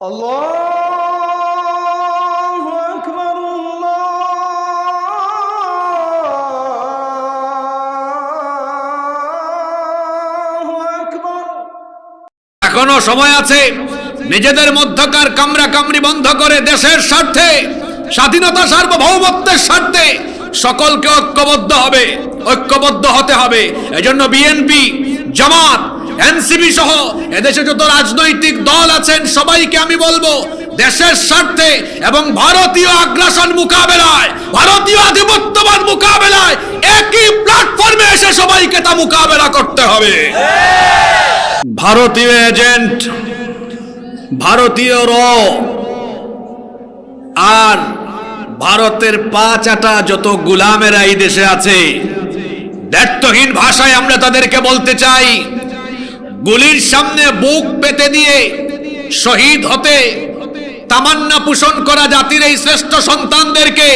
আল্লাহু আকবার, আল্লাহু আকবার। এখনো সময় আছে। নিজেদের মধ্যকার কামড়াকামড়ি বন্ধ করে দেশের স্বার্থে, স্বাধীনতা সার্বভৌমত্বের স্বার্থে সকলকে ঐক্যবদ্ধ হতে হবে। এজন্য বিএনপি, জামাত, এনসিপি সহ এদেশে যত রাজনৈতিক দল আছেন সবাইকে আমি বলবো, দেশের স্বার্থে এবং ভারতীয় আগ্রাসন মোকাবেলায়, ভারতীয় আধিপত্যবাদ মোকাবেলায় একই প্ল্যাটফর্মে এসে সবাইকে তা মোকাবেলা করতে হবে। ভারতীয় এজেন্ট, ভারতীয় আর ভারতের পা চাটা যত গোলামেরা এই দেশে আছে, দায়িত্বহীন ভাষায় আমরা তাদেরকে বলতে চাই, গুলির সামনে বুক পেতে দিয়ে শহীদ হতে তামান্না পোষণ করা জাতির এই শ্রেষ্ঠ সন্তানদেরকে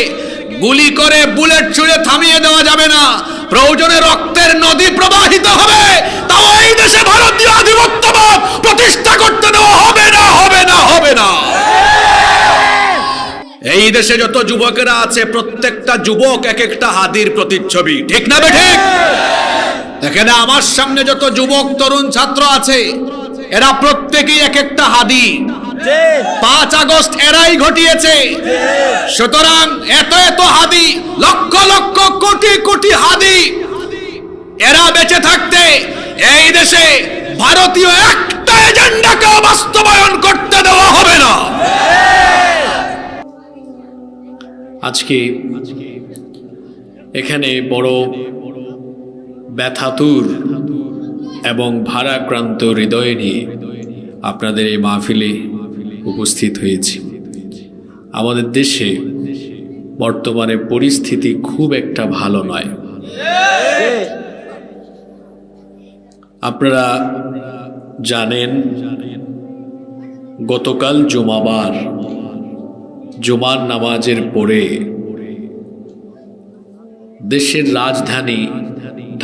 গুলি করে বুলেট ছুঁড়ে থামিয়ে দেওয়া যাবে না। প্রয়োজনে রক্তের নদী প্রবাহিত হবে, তাও এই দেশে ভারতীয় আধিপত্যবাদ প্রতিষ্ঠা করতে দেওয়া হবে না, হবে না, হবে না। এই দেশে যত যুবকেরা আছে প্রত্যেকটা যুবক এক একটা হাদির প্রতিচ্ছবি, ঠিক না বেঠিক? এখানে আমার সামনে যত যুবক তরুণ ছাত্র আছে এরা প্রত্যেকেই এক একটা হাদি। 5 আগস্ট এরাই ঘটিয়েছে। সুতরাং এত এত হাদি, লক্ষ লক্ষ কোটি কোটি হাদি, এরা বেঁচে থাকতে এই দেশে ভারতীয় একটা এজেন্ডাকে বাস্তবায়ন করতে দেওয়া হবে না। আজকে এখানে বড় ব্যথাতুর এবং ভারাক্রান্ত হৃদয় নিয়ে আপনাদের এই মাহফিলে উপস্থিত হয়েছি। আমাদের দেশে বর্তমানে পরিস্থিতি খুব একটা ভালো নয়। আপনারা জানেন গতকাল জুমাবার, জুমার নামাজের পরে দেশের রাজধানী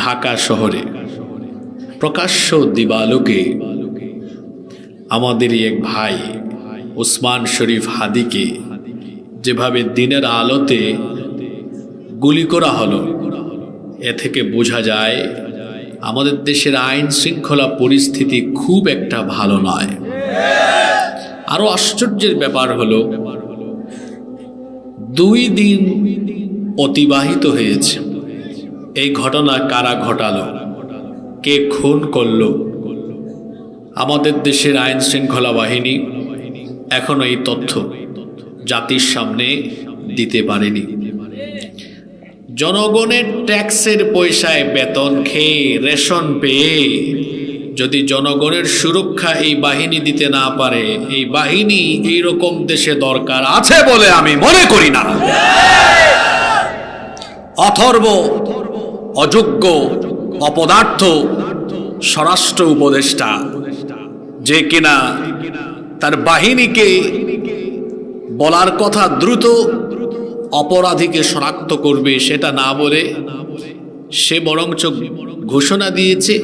ঢাকা শহরে প্রকাশ্য দিবালোকে আমাদেরই এক ভাই ওসমান শরীফ হাদিকে যেভাবে দিনের আলোতে গুলি করা হলো, এ থেকে বোঝা যায় আমাদের দেশের আইন শৃঙ্খলা পরিস্থিতি খুব একটা ভালো নয়। আরো আশ্চর্যের ব্যাপার হলো 2 দিন অতিবাহিত হয়েছে। এই ঘটনা কারা ঘটালো, কে খুন করলো, আমাদের দেশের আইন শৃঙ্খলা বাহিনী এখনো এই তথ্য জাতির সামনে দিতে পারেনি। জনগণের ট্যাক্সের পয়সায় বেতন খেয়ে, রেশন পেয়ে যদি জনগণের সুরক্ষা এই বাহিনী দিতে না পারে, এই বাহিনী এইরকম দেশে দরকার আছে বলে আমি মনে করি না। অথর্ব, অযোগ্য, অপদার্থ স্বরাষ্ট্র উপদেষ্টা, যে কিনা তার বাহিনীকে বলার কথা দ্রুত অপরাধীকে শনাক্ত করবে সেটা না বলে সে বরঞ্চ ঘোষণা দিয়েছে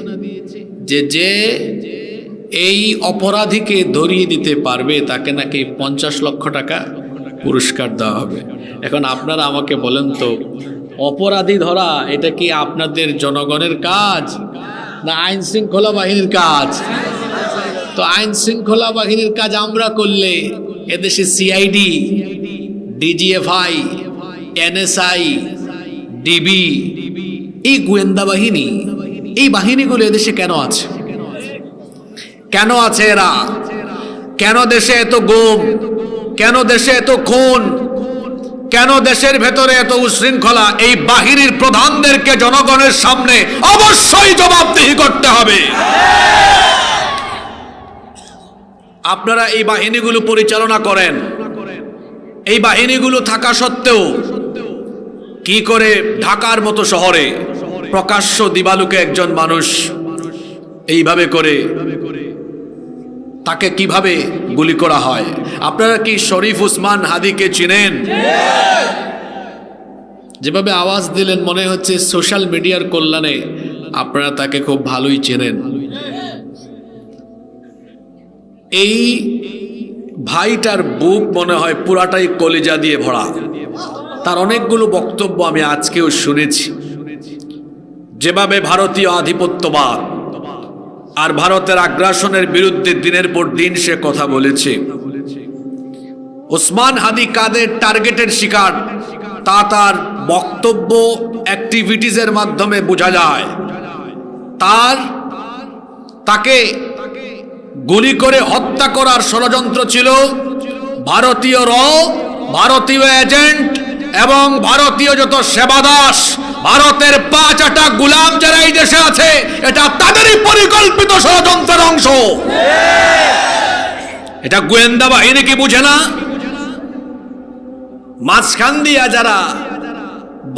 যে যে এই অপরাধীকে ধরিয়ে দিতে পারবে তাকে নাকি 50 লক্ষ টাকা পুরস্কার দেওয়া হবে। এখন আপনারা আমাকে বলেন তো, অপরাধী ধরা এটা কি আপনাদের জনগণের কাজ না আইন শৃঙ্খলা বাহিনীর কাজ? তো আইন শৃঙ্খলা বাহিনীর কাজ আমরা করলে এদেশে সিআইডি, ডিজিএফআই, এনএসআই, ডিবি, এই গোয়েন্দা বাহিনী, এই বাহিনীগুলো এদেশে কেন আছে? কেন আছে এরা? কেন দেশে এত গুম? কেন দেশে এত খুন? কেন দেশের ভেতরে এত উশৃঙ্খলা? এই বাহিনীর প্রধানদেরকে জনগণের সামনে অবশ্যই জবাবদিহি করতে হবে। আপনারা এই বাহিনীগুলো পরিচালনা করেন, এই বাহিনীগুলো থাকা সত্ত্বেও কি করে ঢাকার মতো শহরে প্রকাশ্য দিবালোকে একজন মানুষ এইভাবে করে তাকে কিভাবে গুলি করা হয়? আপনারা কি শরীফ ওসমান হাদিকে চিনেন? যেভাবে আওয়াজ দিলেন মনে হচ্ছে সোশ্যাল মিডিয়ার কল্যাণে আপনারা তাকে খুব ভালোই চেনেন। এই ভাইটার বুক মনে হয় পুরাটাই কলিজা দিয়ে ভরা। তার অনেকগুলো বক্তব্য আমি আজকেও শুনেছি। যেভাবে ভারতীয় আধিপত্যবাদ আর ভারতের আগ্রাসনের বিরুদ্ধে দিনের পর দিন সে কথা বলেছে, ওসমান হাদি কাদের টার্গেটের শিকার তা তার বক্তব্য অ্যাক্টিভিটিজের মাধ্যমে বোঝা যায়। তাকে গুলি করে হত্যা করার ষড়যন্ত্র ছিল ভারতীয় ভারতীয় এজেন্ট এবং ভারতীয় যত সেবাদাস, ভারতের 5 গুলাম যারা এই দেশে আছে, এটা তাদেরই পরিকল্পিত ষড়যন্ত্রের অংশ। এটা গোয়েন্দা বাহিনী কি বুঝে না? মাঝখান দিয়া যারা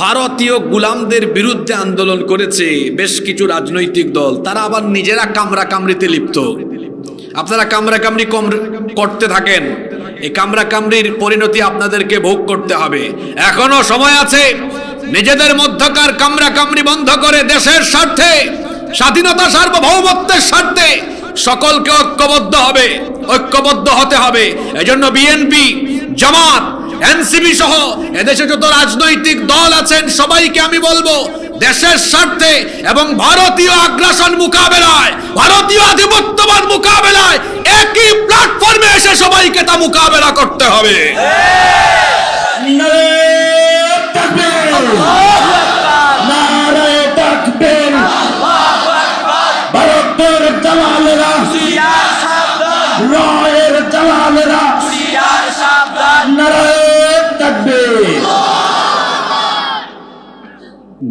ভারতীয় গুলামদের বিরুদ্ধে আন্দোলন করেছে বেশ কিছু রাজনৈতিক দল, তারা আবার নিজেরা কামড়াকামড়িতে লিপ্ত। আপনারা কামড়াকামড়ি করতে থাকেন, এই কামড়াকামড়ির পরিণতি আপনাদেরকে ভোগ করতে হবে। এখনো সময় আছে, নিজেদের মধ্যকার কামড়াকামড়ি বন্ধ করে দেশের স্বার্থে, স্বাধীনতা সার্বভৌমত্বের স্বার্থে সকলকে ঐক্যবদ্ধ হতে হবে। এজন্য বিএনপি, জামাত, এনসিপি সহ এদেশে যত রাজনৈতিক দল আছেন সবাইকে আমি বলবো, দেশের স্বার্থে এবং ভারতীয় আগ্রাসন মোকাবেলায়, ভারতীয় আধিপত্যবাদ মোকাবেলায় একই প্ল্যাটফর্মে এসে সবাইকে তা মোকাবেলা করতে হবে। ভারতের জালালেরা, রায়ের জালালেরা,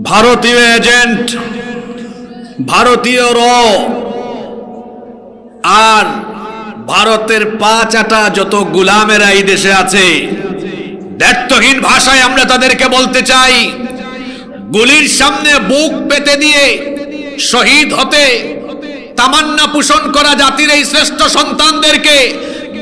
ভারতীয় এজেন্ট, ভারতীয় আর ভারতের 5 যত গুলামেরা এই দেশে আছে, দায়িত্বহীন ভাষায় আমরা তাদেরকে বলতে চাই, গুলির সামনে বুক পেতে দিয়ে শহীদ হতে তামান্না পোষণ করা জাতির এই শ্রেষ্ঠ সন্তানদেরকে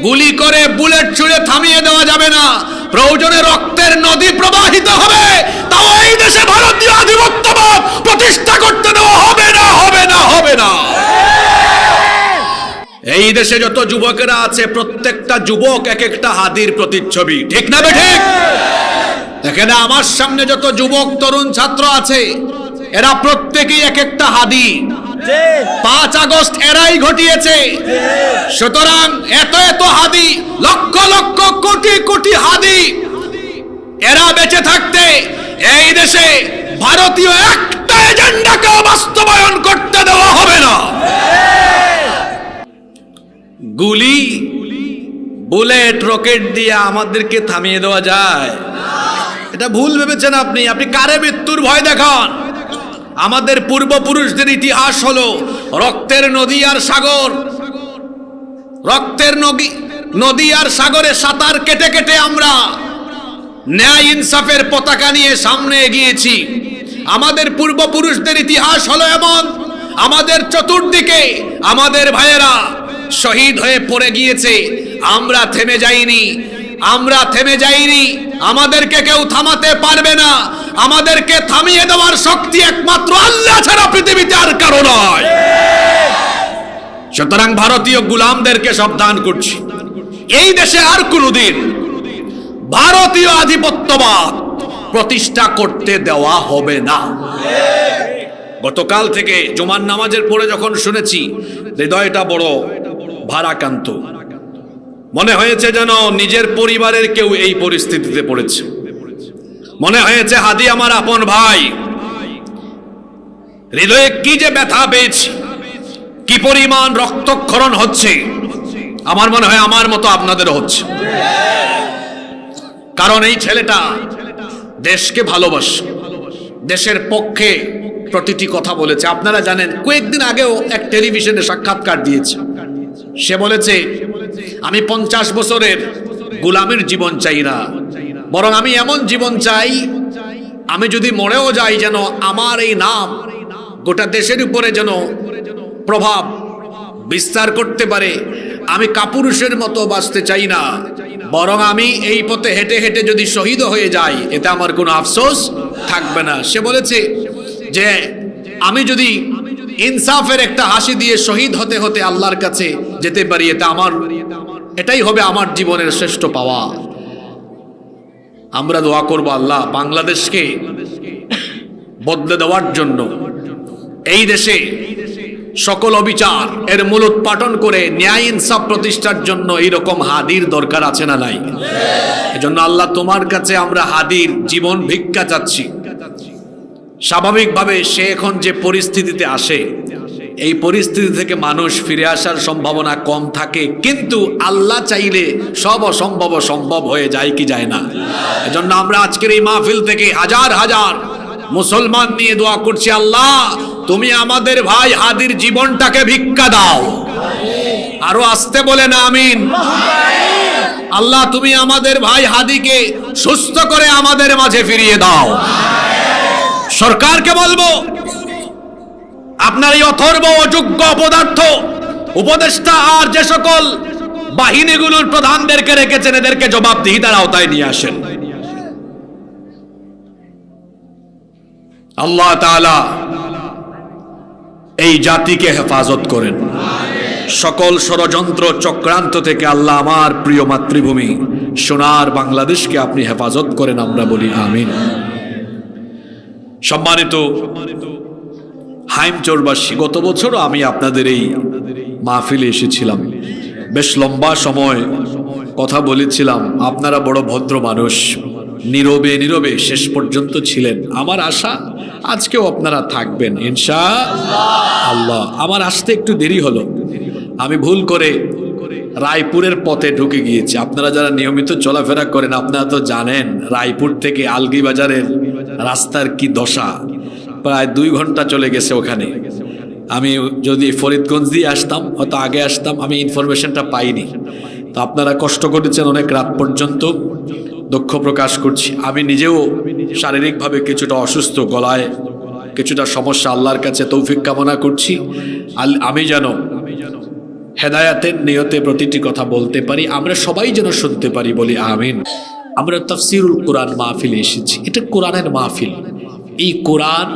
গুলি করে বুলেট ছুঁড়ে থামিয়ে দেওয়া যাবে না। প্রয়োজনে রক্তের নদী প্রবাহিত হবে, তাও এই দেশে ভারতীয় আধিপত্যবাদ প্রতিষ্ঠা করতে দেওয়া হবে না, হবে না, হবে না। এই দেশে যত যুবকেরা আছে, প্রত্যেকটা যুবক এক একটা হাদির প্রতিচ্ছবি, ঠিক না বেঠিক? এখানে আমার সামনে যত যুবক তরুণ ছাত্র আছে, এরা প্রত্যেকেই এক একটা হাদি। 5 আগস্ট এরাই ঘটিয়েছে। সুতরাং এত হাদি, লক্ষ লক্ষ কোটি কোটি হাদি, এরা বেঁচে থাকতে এই দেশে ভারতীয় একটা এজেন্ডাকে বাস্তবায়ন করতে দেওয়া হবে না। গুলি, বুলেট, রকেট দিয়ে আমাদেরকে থামিয়ে দেওয়া যায়? এটা ভুল ভেবেছেন আপনি। আপনি কারে মৃত্যুর ভয় দেখান? আমাদের পূর্বপুরুষদের ইতিহাস হলো রক্তের নদী আর সাগর। রক্তের নদী আর সাগরে সাঁতার কেটে কেটে আমরা ন্যায় ইনসাফের পতাকা নিয়ে সামনে এগিয়েছি। আমাদের পূর্বপুরুষদের ইতিহাস হলো এমন, আমাদের চতুর্দিকে আমাদের ভাইয়েরা শহীদ হয়ে পড়ে গিয়েছে, আমরা থেমে যাইনি, আমরা থেমে যাইনি। আমাদেরকে কেউ থামাতে পারবে না। আমাদেরকে থামিয়ে দেওয়ার শক্তি একমাত্র আল্লাহ ছাড়া পৃথিবীতে আর কারো নয়। সুতরাং ভারতীয় গোলামদেরকে সাবধান করছি, এই দেশে আর কোনোদিন ভারতীয় আধিপত্যবাদ প্রতিষ্ঠা করতে দেওয়া হবে না। গতকাল থেকে জুমার নামাজের পরে যখন শুনেছি, হৃদয়টা বড় ভারাক্রান্ত। মনে হয়েছে যেন নিজের পরিবারের কেউ এই পরিস্থিতিতে পড়েছে। মনে হয়েছে হাদি আমার আপন ভাই। হৃদয়ে কি যে ব্যথা পেয়েছি, কি পরিমাণ রক্তক্ষরণ হচ্ছে, আমার মনে হয় আমার মতো আপনাদেরও হচ্ছে। কারণ এই ছেলেটা দেশকে ভালোবাসে, দেশের পক্ষে প্রতিটি কথা বলেছে। আপনারা জানেন, কয়েকদিন আগেও এক টেলিভিশনে সাক্ষাৎকার দিয়েছে। সে বলেছে, আমি 50 বছরের গোলামের জীবন চাই না, বরং আমি এমন জীবন চাই, আমি যদি মরেও যাই যেন আমার এই নাম গোটা দেশের উপরে যেন প্রভাব বিস্তার করতে পারে। আমি কাপুরুষের মতো বাঁচতে চাই না, বরং আমি এই পথে হেঁটে হেঁটে যদি শহীদ হয়ে যাই, এতে আমার কোনো আফসোস থাকবে না। সে বলেছে যে আমি যদি ইনসাফের একটা হাসি দিয়ে শহীদ হতে হতে আল্লাহর কাছে যেতে পারি, এটাই হবে আমার জীবনের শ্রেষ্ঠ পাওয়া। আমরা দোয়া করব আল্লাহ বাংলাদেশকে বদলে দেওয়ার জন্য, এই দেশে সকল অবিচার এর মূলোৎপাটন করে ন্যায় ইনসাফ প্রতিষ্ঠার জন্য এইরকম হাদির দরকার আছে না নাই? এজন্য আল্লাহ তোমার কাছে আমরা হাদির জীবন ভিক্ষা চাচ্ছি। স্বাভাবিকভাবে সে এখন যে পরিস্থিতিতে আসে, এই পরিস্থিতি থেকে মানুষ ফিরে আসার সম্ভাবনা কম থাকে, কিন্তু আল্লাহ চাইলে সব অসম্ভব সম্ভব হয়ে যায় কি যায় না? এজন্য আমরা আজকের এই মাহফিল থেকে হাজার হাজার মুসলমান নিয়ে দোয়া করছি, আল্লাহ তুমি আমাদের ভাই হাদির জীবনটাকে ভিক্ষা দাও। আরো আসতে বলে না আমিন। আল্লাহ তুমি আমাদের ভাই হাদিকে সুস্থ করে আমাদের মাঝে ফিরিয়ে দাও। সরকারকে বলবো, আপনার এই অথর্ব অযোগ্য অপদার্থ উপদেষ্টা আর যে সকল বাহিনীগুলোর প্রধানদেরকে রেখেছেন, এদেরকে জবাবদিহিতার আওতায় নিয়ে আসেন। আল্লাহ তাআলা এই জাতিকে হেফাজত করেন সকল ষড়যন্ত্র চক্রান্ত থেকে। আল্লাহ আমার প্রিয় মাতৃভূমি সোনার বাংলাদেশকে আপনি হেফাজত করেন, আমরা বলি আমিন। সম্মানিত হাইমচরবাসী, গত বছরও আমি আপনাদের এই মাহফিলে এসেছিলাম, বেশ লম্বা সময় কথা বলেছিলাম। আপনারা বড় ভদ্র মানুষ, নীরবে নীরবে শেষ পর্যন্ত ছিলেন। আমার আশা আজকেও আপনারা থাকবেন ইনশাআল্লাহ। আমার আসতে একটু দেরি হলো, আমি ভুল করে রায়পুরের পথে ঢুকে গিয়েছি। আপনারা যারা নিয়মিত চলাফেরা করেন আপনারা তো জানেন রায়পুর থেকে আলগি বাজারের রাস্তার কি দশা। প্রায় 2 ঘন্টা চলে গেছে ওখানে। আমি যদি ফরিদগঞ্জ দিয়ে আসতাম, হয়তো আগে আসতাম, আমি ইনফরমেশনটা পাইনি। তো আপনারা কষ্ট করেছেন অনেক রাত পর্যন্ত, দুঃখ প্রকাশ করছি। আমি নিজেও শারীরিকভাবে কিছুটা অসুস্থ, গলায় কিছুটা সমস্যা। আল্লাহর কাছে তৌফিক কামনা করছি আমি যেন হেদায়াতের নিয়তে প্রতিটি কথা বলতে পারি, আমরা সবাই যেন শুনতে পারি, বলি আমিন। আমরা তাফসীরুল কোরআন মাহফিলে এসেছি, এটা কোরআনের মাহফিল। এই কোরআন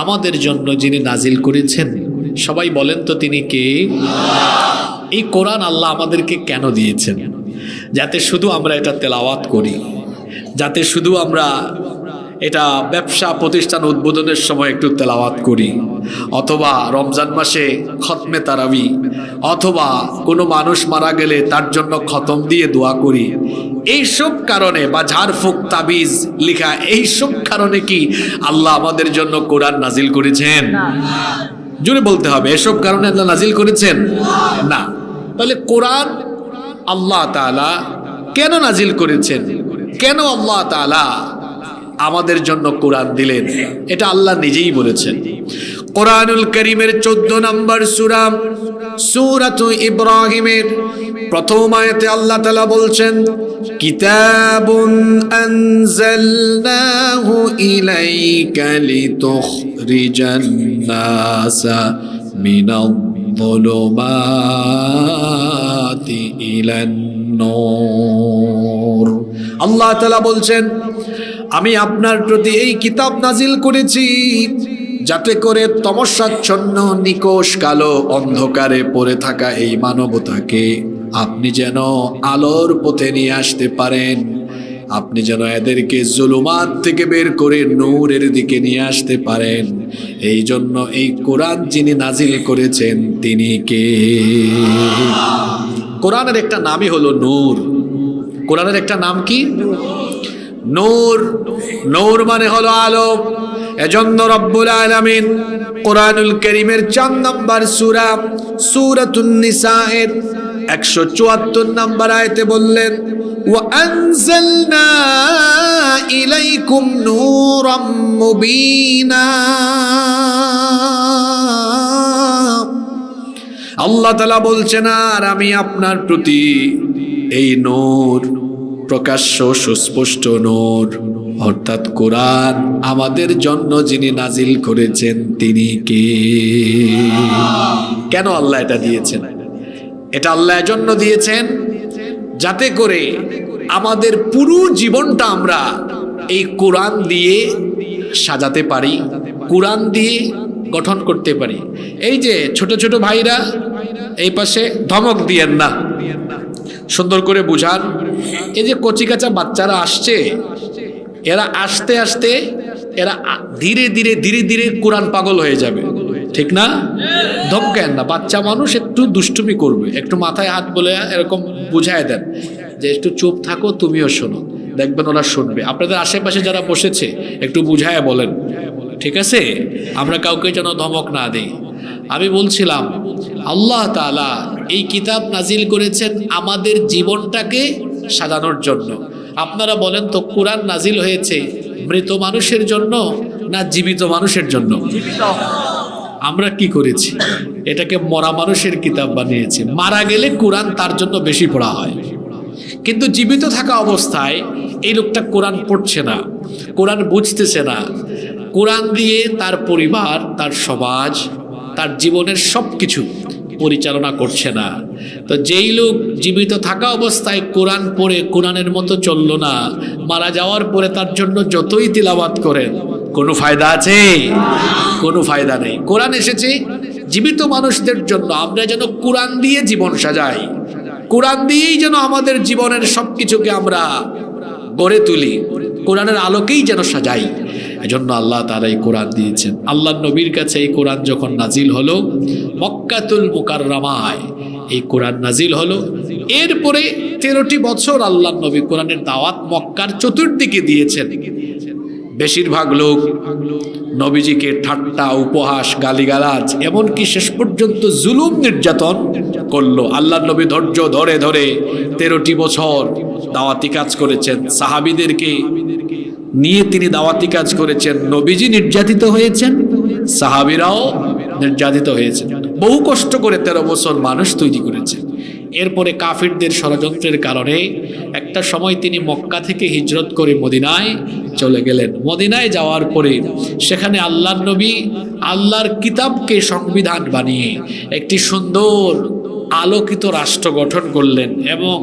আমাদের জন্য যিনি নাজিল করেছেন, সবাই বলেন তো তিনি কে? এই কোরআন আল্লাহ আমাদেরকে কেন দিয়েছেন? যাতে শুধু আমরা এটা তেলাওয়াত করি, যাতে শুধু আমরা এটা ব্যবসা প্রতিষ্ঠান উদ্বোধনের সময় একটু তেলাওয়াত করি, অথবা রমজান মাসে খতমে তারাবি, অথবা কোনো মানুষ মারা গেলে তার জন্য খতম দিয়ে দোয়া করি। এইসব কারণে বা ঝাড়ফুঁক তাবিজ লিখা, এইসব কারণে কি আল্লাহ আমাদের জন্য কোরআন নাজিল করেছেন? জোরে বলতে হবে, এসব কারণে আল্লাহ নাজিল করেছেন না। তাহলে কোরআন আল্লাহ তাআলা কেন নাজিল করেছেন? কেন আল্লাহ তাআলা আমাদের জন্য কোরআন দিলেন? এটা আল্লাহ নিজেই বলেছেন। কোরআনুল কারীমের 14 নম্বর সূরা সূরাতু ইব্রাহিমের প্রথম আয়াতে আল্লাহ তাআলা বলছেন, কিতাবুন আনজালনাহু ইলাইকা লিতুখরিজান নাসা মিনাল-যুলুমাতি ইলান-নূর। আল্লাহ তাআলা বলছেন, আমি আপনার প্রতি এই কিতাব নাজিল করেছি যাতে করে তমসাচ্ছন্ন নিকোষ কালো অন্ধকারে পড়ে থাকা এই মানবতাকে আপনি যেন আলোর পথে নিয়ে আসতে পারেন, আপনি যেন এদেরকে জুলুমাত থেকে বের করে নূরের দিকে নিয়ে আসতে পারেন। এই জন্য এই কোরআন যিনি নাজিল করেছেন তিনি কে? কোরআনের একটা নামই হলো নূর। কোরআনের একটা নাম কি? নূর। নূর মানে হলো আলো। এজন্য রব্বুল আলামিন কোরআনুল কারীমের 4 নম্বর সূরা সূরাতুন নিসায়ের 174 নম্বর আয়াতে বললেন, ওয়া আনজালনা ইলাইকুম নূরাম মুবিনা। আল্লাহ তাআলা বলছেন, আর আমি আপনার প্রতি এই নূর, প্রকাশ্য সুস্পষ্ট নূর অর্থাৎ কোরআন আমাদের জন্য যিনি নাজিল করেছেন তিনি কে? কেন আল্লাহ এটা দিয়েছেন? এটা আল্লাহ এজন্য দিয়েছেন যাতে করে আমাদের পুরো জীবনটা আমরা এই কোরআন দিয়ে সাজাতে পারি, কোরআন দিয়ে গঠন করতে পারি। এই যে ছোট ছোট ভাইরা এই পাশে ধমক দিয়েন না, সুন্দর করে বুঝান। এই যে কচিকাচা বাচ্চারা আসছে, এরা আস্তে আস্তে এরা ধীরে ধীরে ধীরে ধীরে কোরআন পাগল হয়ে যাবে, ঠিক না? ধমকেন না, বাচ্চা মানুষ একটু দুষ্টুমি করবে, একটু মাথায় হাত বলে এরকম বুঝায় দেন যে একটু চুপ থাকো, তুমিও শোনো, দেখবেন ওরা শুনবে। আপনাদের আশেপাশে যারা বসেছে একটু বুঝায় বলেন, ঠিক আছে? আমরা কাউকে যেন ধমক না দিই। আমি বলছিলাম আল্লাহ তাআলা এই কিতাব নাজিল করেছেন আমাদের জীবনটাকে সাজানোর জন্য। আপনারা বলেন তো, কোরআন নাজিল হয়েছে মৃত মানুষের জন্য না জীবিত মানুষের জন্য? আমরা কি করেছি? এটাকে মরা মানুষের কিতাব বানিয়েছি। মারা গেলে কোরআন তার জন্য বেশি পড়া হয়, কিন্তু জীবিত থাকা অবস্থায় এই লোকটা কোরআন পড়ছে না, কোরআন বুঝতেছে না, কোরআন দিয়ে তার পরিবার, তার সমাজ, তার জীবনের সব কিছু পরিচালনা করছে না। তো যেই লোক জীবিত থাকা অবস্থায় কোরআন পড়ে কোরআনের মতো চলল না, মারা যাওয়ার পরে তার জন্য যতই তিলাওয়াত করেন কোনো ফায়দা আছে? কোনো ফায়দা নেই। কোরআন এসেছে জীবিত মানুষদের জন্য, আমরা যেন কোরআন দিয়ে জীবন সাজাই, কোরআন দিয়েই যেন আমাদের জীবনের সব কিছুকে আমরা গড়ে তুলি, কোরআনের আলোকেই যেন সাজাই। এজন্য আল্লাহ তাআলা এই কোরআন দিয়েছেন। আল্লাহর নবীর কাছে এই কোরআন যখন নাজিল হলো, মক্কাতুল মুকাররমায় এই কোরআন নাজিল হলো। এরপরে 13টি বছর আল্লাহর নবী কোরআনের দাওয়াত মক্কার চতুর্দিকে দিয়েছেন। বেশিরভাগ লোক নবীজিকে ঠাট্টা, উপহাস, গালিগালাজ, এমনকি শেষ পর্যন্ত জুলুম নির্যাতন করলো। আল্লাহর নবী ধৈর্য ধরে ধরে 13টি বছর দাওয়াতি কাজ করেছেন, সাহাবীদেরকে নিয়ে তিনি দাওয়াতি কাজ করেছেন। নবীজি নির্যাতিত হয়েছেন, সাহাবীরাও নির্যাতিত হয়েছেন। বহু কষ্ট করে 13 বছর মানুষ তৈরি করেছেন। এরপরে কাফিরদের ষড়যন্ত্রের কারণে একটা সময় তিনি মক্কা থেকে হিজরত করে মদিনায় চলে গেলেন। মদিনায় যাওয়ার পরে সেখানে আল্লাহর নবী আল্লাহর কিতাবকে সংবিধান বানিয়ে একটি সুন্দর আলোকিত রাষ্ট্র গঠন করলেন, এবং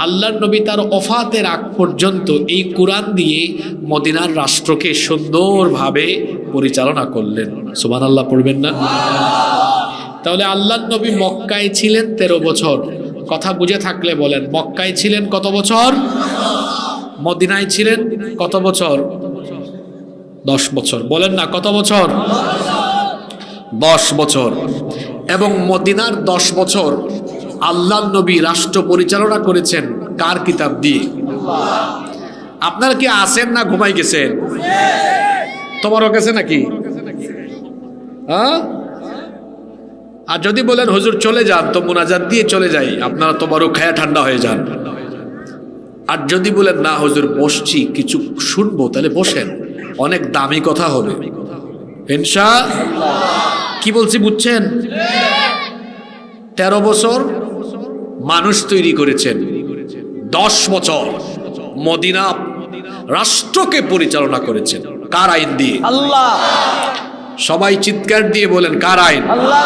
আল্লাহর নবী তার ওফাতের আগ পর্যন্ত এই কোরআন দিয়ে মদিনার রাষ্ট্রকে সুন্দরভাবে পরিচালনা করলেন। সুবহানাল্লাহ পড়বেন না? তাহলে আল্লাহর নবী মক্কায় ছিলেন 13 বছর। কথা বুঝে থাকলে বলেন, মক্কায় ছিলেন কত বছর? মদিনায় ছিলেন কত বছর? 10 বছর। বলেন না, কত বছর? 10 বছর। এবং মদিনার 10 বছর আল্লাহর নবী রাষ্ট্র পরিচালনা করেছেন কার কিতাব দিয়ে? আপনারা কি আছেন না ঘুমাই গেছেন? তোমারও গেছে নাকি? হ্যাঁ? আর যদি বলেন হুজুর চলে যান, তো মুনাজাত দিয়ে চলে যাই, আপনারা তোমারও খায়া ঠান্ডা হয়ে যান। আর যদি বলেন না হুজুর বসছি কিছু শুনবো, তাহলে বসেন, অনেক দামি কথা হবে ইনশাআল্লাহ। কি বলছি বুঝছেন? 13 বছর মানুষ তৈরি করেছেন, 10 বছর মদিনা রাষ্ট্রকে পরিচালনা করেছেন। কার আইন দিয়ে? আল্লাহ। সবাই চিৎকার দিয়ে বলেন, কার আইন? আল্লাহ।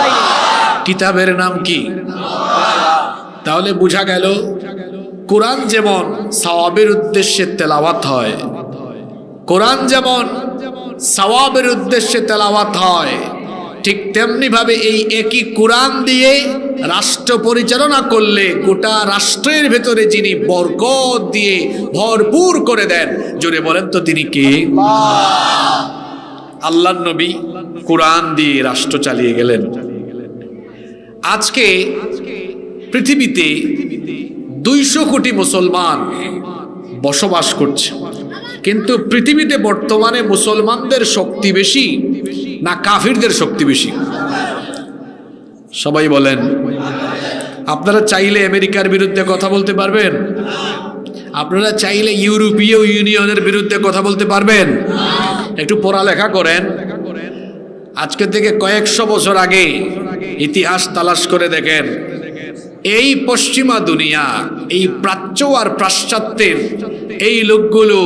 কিতাবের নাম কি? তাহলে বোঝা গেল কোরআন যেমন সওয়াবের উদ্দেশ্যে তেলাওয়াত হয়, কোরআন যেমন সওয়াবের উদ্দেশ্যে তেলাওয়াত হয়, ঠিক তেমনি ভাবে এই একই কোরআন দিয়ে রাষ্ট্র পরিচালনা করলে গোটা রাষ্ট্রের ভেতরে যিনি বরকত দিয়ে ভরপুর করে দেন, জোরে বলেন তো তিনি কে? আল্লাহর নবী কোরআন দিয়ে রাষ্ট্র চালিয়ে গেলেন। আজকে পৃথিবীতে 200 কোটি মুসলমান বসবাস করছে, কিন্তু পৃথিবীতে বর্তমানে মুসলমানদের শক্তি বেশি না কাফিরদের শক্তি বেশি? সবাই বলেন। আপনারা চাইলে আমেরিকার বিরুদ্ধে কথা বলতে পারবেন? আপনারা চাইলে ইউরোপীয় ইউনিয়নের বিরুদ্ধে কথা বলতে পারবেন? একটু পড়ালেখা করেন। আজকে থেকে কয়েকশো বছর আগে ইতিহাস তালাশ করে দেখেন, এই পশ্চিমা দুনিয়া, এই প্রাচ্য আর পাশ্চাত্যের এই লোকগুলো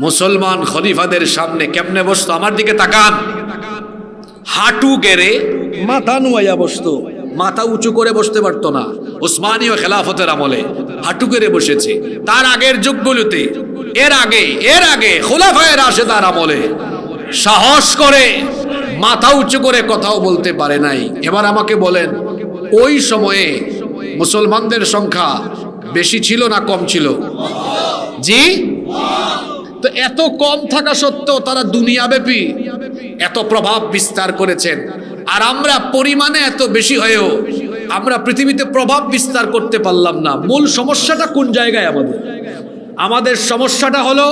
মুসলমান খলিফাদের সামনে কেমনে বসতো? আমার দিকে তাকান। হাঁটু গেড়ে মাথা নুয়াইয়া বসতো, মাথা উঁচু করে বসতে পারতো না। উসমানীয় খেলাফতের আমলে হাঁটু গেড়ে বসেছে। তার আগের যুগগুলোতে, এর আগে খোলাফায়ে রাশেদার আমলে সাহস করে মাথা উঁচু করে কথাও বলতে পারে নাই। এবার আমাকে বলেন, ওই সময়ে মুসলমানদের সংখ্যা বেশি ছিল না কম ছিল? জি। তো এত কম থাকা সত্ত্বেও তারা দুনিয়াব্যাপী এত প্রভাব বিস্তার করেছেন, আর আমরা পরিমাণে এত বেশি হয়েও আমরা পৃথিবীতে প্রভাব বিস্তার করতে পারলাম না। মূল সমস্যাটা কোন জায়গায়? আমাদের সমস্যাটা হলো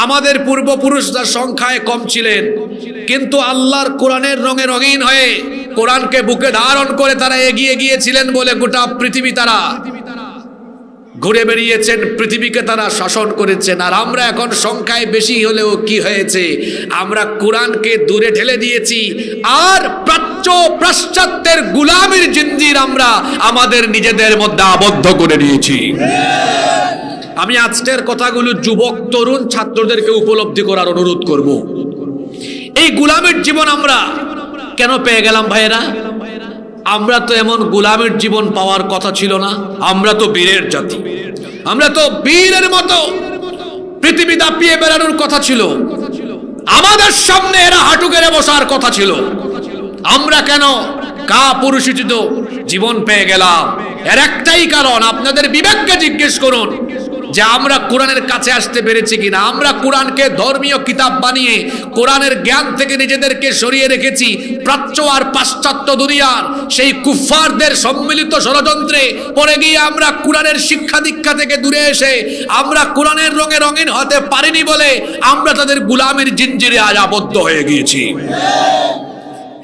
আমাদের পূর্বপুরুষরা সংখ্যায় কম ছিলেন, কিন্তু আল্লাহর কোরআনের রঙে রঙিন হয়ে কোরআনকে বুকে ধারণ করে তারা এগিয়ে গিয়েছিলেন বলে গোটা পৃথিবী তারা ঘুরে বেরিয়েছেন, পৃথিবীকে তারা শাসন করেছেন। আর আমরা এখন সংখ্যায় বেশি হলেও কি হয়েছে? আমরা কোরআনকে দূরে ঠেলে দিয়েছি, আর প্রাচ্য পাশ্চাত্যের গোলামির জিঞ্জির আমরা আমাদের নিজেদের মধ্যে আবদ্ধ করে নিয়েছি। আমি আজকের কথাগুলো যুবক তরুণ ছাত্রদেরকে উপলব্ধি করার অনুরোধ করব। এই গোলামের জীবন আমরা কেন পেয়ে গেলাম ভাইয়েরা? আমরা তো এমন গোলামের জীবন পাওয়ার কথা ছিল না। আমরা তো বীরের জাতি, আমরা তো বীরের মতো পৃথিবী দাপিয়ে বেড়ানোর কথা ছিল। আমাদের সামনে এরা হাঁটু গেড়ে বসার কথা ছিল। আমরা কেন কাপুরুষোচিত জীবন পেয়ে গেলাম? এর একটাই কারণ, আপনাদের বিবেককে জিজ্ঞেস করুন যে আমরা কোরআনের কাছে আসতে পেরেছি কিনা। আমরা কোরআনকে ধর্মীয় কিতাব বানিয়ে কোরআনের জ্ঞান থেকে নিজেদেরকে সরিয়ে রেখেছি প্রাচ্য আর পাশ্চাত্য দুনিয়ার সেই কুফফারদের সম্মিলিত ষড়যন্ত্রে পড়ে গিয়ে আমরা কোরআনের শিক্ষা দীক্ষা থেকে দূরে এসে আমরা কোরআনের রঙে রঙিন হতে পারিনি বলে আমরা তাদের গোলামের জিঞ্জিরে আজ আবদ্ধ হয়ে গিয়েছি।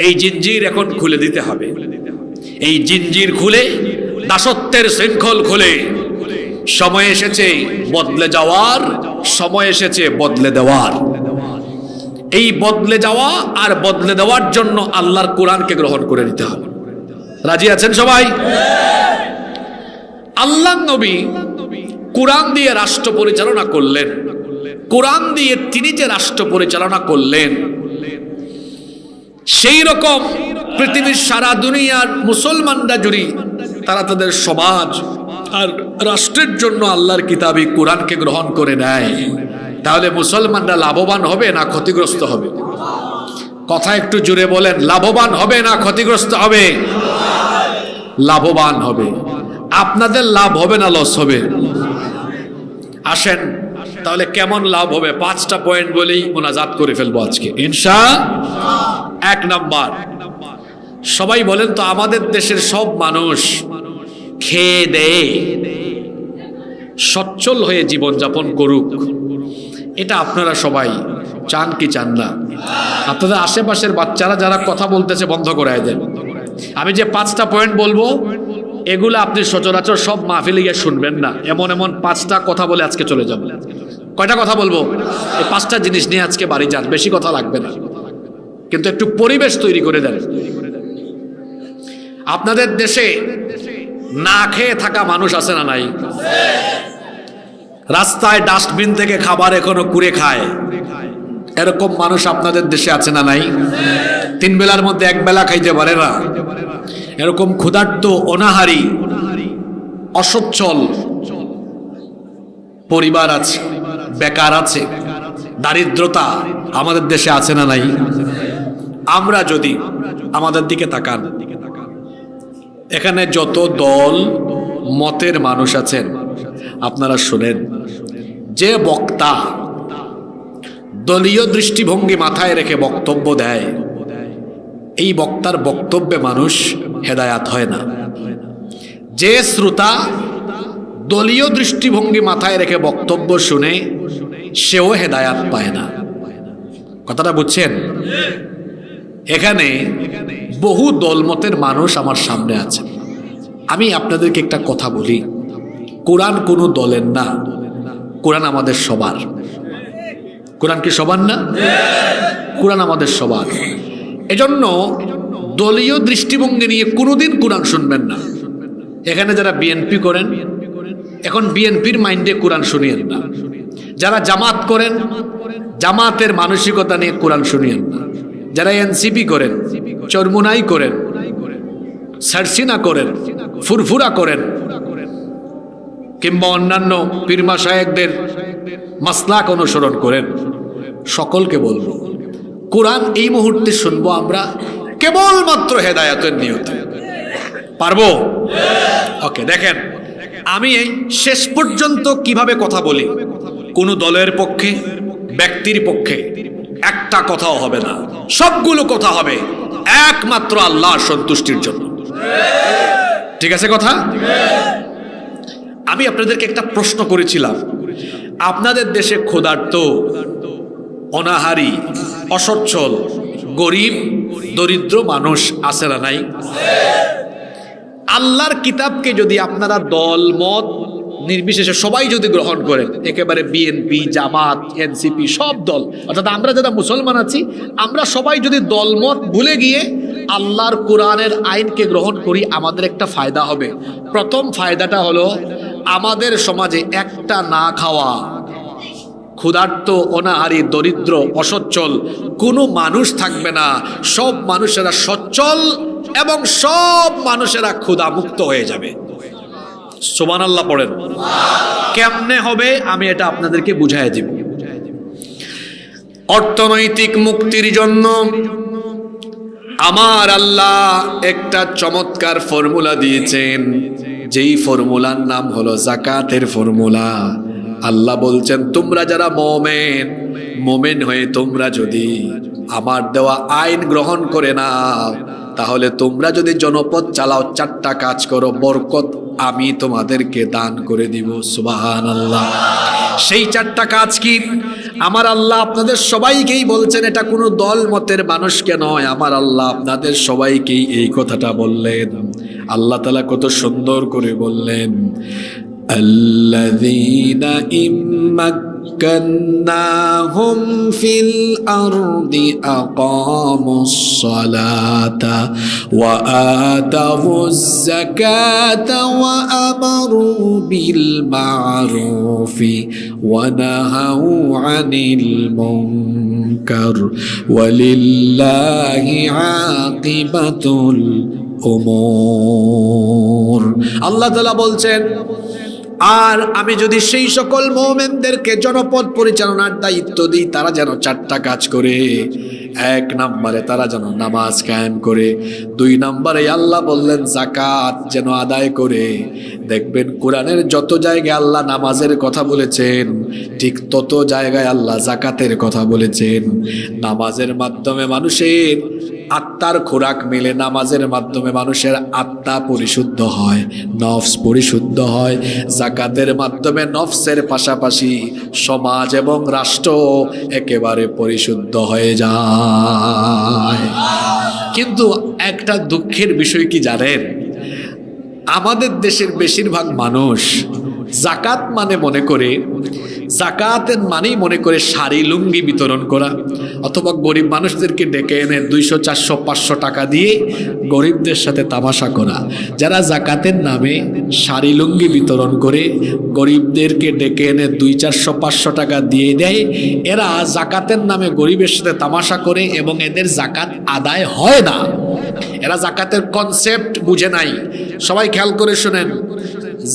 এই জিঞ্জির এখন খুলে দিতে হবে। এই জিঞ্জির খুলে, দাসত্বের শৃঙ্খল খুলে সময় এসেছে বদলে যাওয়ার, সময় এসেছে বদলে দেওয়ার। এই বদলে যাওয়া আর বদলে দেওয়ার জন্য আল্লাহর কোরআনকে গ্রহণ করে নিতে হবে। রাজি আছেন সবাই? আল্লাহর নবী কোরআন দিয়ে রাষ্ট্র পরিচালনা করলেন। কোরআন দিয়ে তিনি যে রাষ্ট্র পরিচালনা করলেন, সেই রকম পৃথিবীর সারা দুনিয়ার মুসলমানরা জুড়ে তারা তাদের সমাজ আর রাষ্ট্রের জন্য আল্লাহর কিতাবী কোরআনকে গ্রহণ করে নেয়, তাহলে মুসলমানরা লাভবান হবে না ক্ষতিগ্রস্ত হবে? কথা একটু জুড়ে বলেন, লাভবান হবে না ক্ষতিগ্রস্ত হবে? লাভবান হবে। আপনাদের লাভ হবে না লস হবে? আসেন তাহলে কেমন লাভ হবে 5টা পয়েন্ট বলেই মোনাজাত করে ফেলবো আজকে ইনশাআল্লাহ। 1 নাম্বার, সবাই বলেন তো, আমাদের দেশের সব মানুষ খেয়ে দেয়ে সচ্ছল হয়ে জীবনযাপন করুক, এটা আপনারা সবাই চান কি চান না? আপনাদের আশেপাশের বাচ্চারা যারা কথা বলতেছে বন্ধ করে দেন। আমি যে 5টা পয়েন্ট বলবো এগুলো আপনি সচরাচর সব মাহফিলে গিয়ে শুনবেন না। এমন এমন 5টা কথা বলে আজকে চলে যাব। কয়টা কথা বলবো? এই 5টা জিনিস নিয়ে আজকে বাড়ি যান, বেশি কথা লাগবে না, কিন্তু একটু পরিবেশ তৈরি করে দেন। আপনাদের দেশে না খেয়ে থাকা মানুষ আছে না নাই? রাস্তায় ডাস্টবিন থেকে খাবার এখনো কুড়ে খায়, এরকম মানুষ আপনাদের দেশে আছে না নাই? 3 বেলার মধ্যে 1 বেলা খাইতে পারে না, এরকম ক্ষুধার্ত, অনাহারী, অসচ্ছল পরিবার আছে, বেকার আছে, দারিদ্রতা আমাদের দেশে আছে না নাই? আমরা যদি আমাদের দিকে তাকান, এখানে যত দল মতের মানুষ আছেন আপনারা শুনেন, যে বক্তা দলীয় দৃষ্টিভঙ্গি মাথায় রেখে বক্তব্য দেয়, এই বক্তার বক্তব্যে মানুষ হেদায়াত হয় না। যে শ্রোতা দলীয় দৃষ্টিভঙ্গি মাথায় রেখে বক্তব্য শুনে, সেও হেদায়াত পায় না। কথাটা বুঝছেন? এখানে বহু দলমতের মানুষ আমার সামনে আছে। আমি আপনাদেরকে একটা কথা বলি, কোরআন কোনো দলের না, কোরআন আমাদের সবার। কোরআন কি সবার না? কোরআন আমাদের সবার। এজন্য দলীয় দৃষ্টিভঙ্গি নিয়ে কোনোদিন কোরআন শুনবেন না। এখানে যারা বিএনপি করেন, এখন বিএনপির মাইন্ডে কোরআন শুনিয়েন না। যারা জামাত করেন, জামাতের মানসিকতা নিয়ে কোরআন শুনিয়েন না। যারা এনসিপি করেন, চরমুনাই করেন, সারসিনা করেন, ফুরফুরা করেন, কিংবা অন্যান্য পীরমা শায়েখদের মাসলাক অনুসরণ করেন, সকলকে বলবো কোরআন এই মুহূর্তে শুনবো আমরা কেবলমাত্র হেদায়েতের নিয়তে। পারবো? ওকে, দেখেন আমি এই শেষ পর্যন্ত কিভাবে কথা বলি, কোনো দলের পক্ষে, ব্যক্তির পক্ষে একটা কথাও হবে না, সবগুলো কথা হবে একমাত্র আল্লাহর সন্তুষ্টির জন্য। ঠিক আছে কথা? আমি আপনাদেরকে একটা প্রশ্ন করেছিলাম, আপনাদের দেশে ক্ষুধার্ত, অনাহারী, অসচ্ছল, গরিব, দরিদ্র মানুষ আছে না নাই? আল্লাহর কিতাবকে যদি আপনারা দল মত নির্বিশেষে সবাই যদি গ্রহণ করেন, একেবারে বিএনপি, জামাত, এনসিপি সব দল, অর্থাৎ আমরা যারা মুসলমান আছি, আমরা সবাই যদি দলমত ভুলে গিয়ে আল্লাহর কোরআনের আইনকে গ্রহণ করি, আমাদের একটা ফায়দা হবে। প্রথম ফায়দাটা হলো আমাদের সমাজে একটা না খাওয়া, ক্ষুধার্ত, অনাহারী, দরিদ্র, অসচ্ছল কোনো মানুষ থাকবে না। সব মানুষেরা সচ্ছল এবং সব মানুষেরা ক্ষুধামুক্ত হয়ে যাবে। সুবহানাল্লাহ পড়েন। কেমনে হবে আমি এটা আপনাদেরকে বুঝাই দিব। অর্থনৈতিক মুক্তির জন্য আমার আল্লাহ একটা চমৎকার ফর্মুলা দিয়েছেন, যেই ফর্মুলার নাম হলো যাকাতের ফর্মুলা। আল্লাহ বলছেন, তোমরা যারা মোমেন হয়ে তোমরা যদি আমার দেওয়া আইন গ্রহণ করে নাও, তাহলে তোমরা যদি জনপদ চালাও, চারটা কাজ করো, বরকত আমি তোমাদেরকে দান করে দিব। সুবহানাল্লাহ। সেই চারটা কাজ কি? আমার আল্লাহ আপনাদের সবাইকেই বলছেন, এটা কোনো দল মতের মানুষকে নয়, আমার আল্লাহ আপনাদের সবাইকেই এই কথাটা বললেন। আল্লাহ তাআলা কত সুন্দর করে বললেন, আল্লাযীনা ইম্মাক্কান্নাহুম ফিল আরদি আকামুস সালাতা ওয়া আতাউয যাকাতা ওয়া আমারু বিল মা'রুফি ওয়া নাহাউ আনিল মুনকার ওয়ালিল্লাহি আকিবাতুল উমুর। আল্লাহ তাআলা বলছেন, আর আমি যদি সেই সকল মুমিনদেরকে জনপদ পরিচালনার দায়িত্ব দিই, তারা যেন চারটা কাজ করে। এক নম্বরে তারা যেন নামাজ কায়েম করে। দুই নম্বরে আল্লাহ বললেন যাকাত যেন আদায় করে। দেখবেন কোরআনের যত জায়গায় আল্লাহ নামাজের কথা বলেছেন, ঠিক তত জায়গায় আল্লাহ যাকাতের কথা বলেছেন। নামাজের মাধ্যমে মানুষের আত্মার খোরাক মেলে, নামাজের মাধ্যমে মানুষের আত্মা পরিশুদ্ধ হয়, নফস পরিশুদ্ধ হয়। যাকাতের মাধ্যমে নফসের পাশাপাশি সমাজ এবং রাষ্ট্র একেবারে পরিশুদ্ধ হয়ে যায়। কিন্তু একটা দুঃখের বিষয় কি জানেন? আমাদের দেশের বেশিরভাগ মানুষ যাকাত মানে মনে করে, যাকাতের মানেই মনে করে শাড়ি লুঙ্গি বিতরণ করা, অথবা গরিব মানুষদেরকে ডেকে এনে 200, 400, 500 টাকা দিয়ে গরিবদের সাথে তামাশা করা। যারা যাকাতের নামে শাড়ি লুঙ্গি বিতরণ করে গরিবদেরকে ডেকে এনে 200, 400, 500 টাকা দিয়ে দেয়, এরা যাকাতের নামে গরিবের সাথে তামাশা করে এবং এদের যাকাত আদায় হয় না। এরা যাকাতের কনসেপ্ট বুঝে নাই। সবাই খেয়াল করে শুনেন,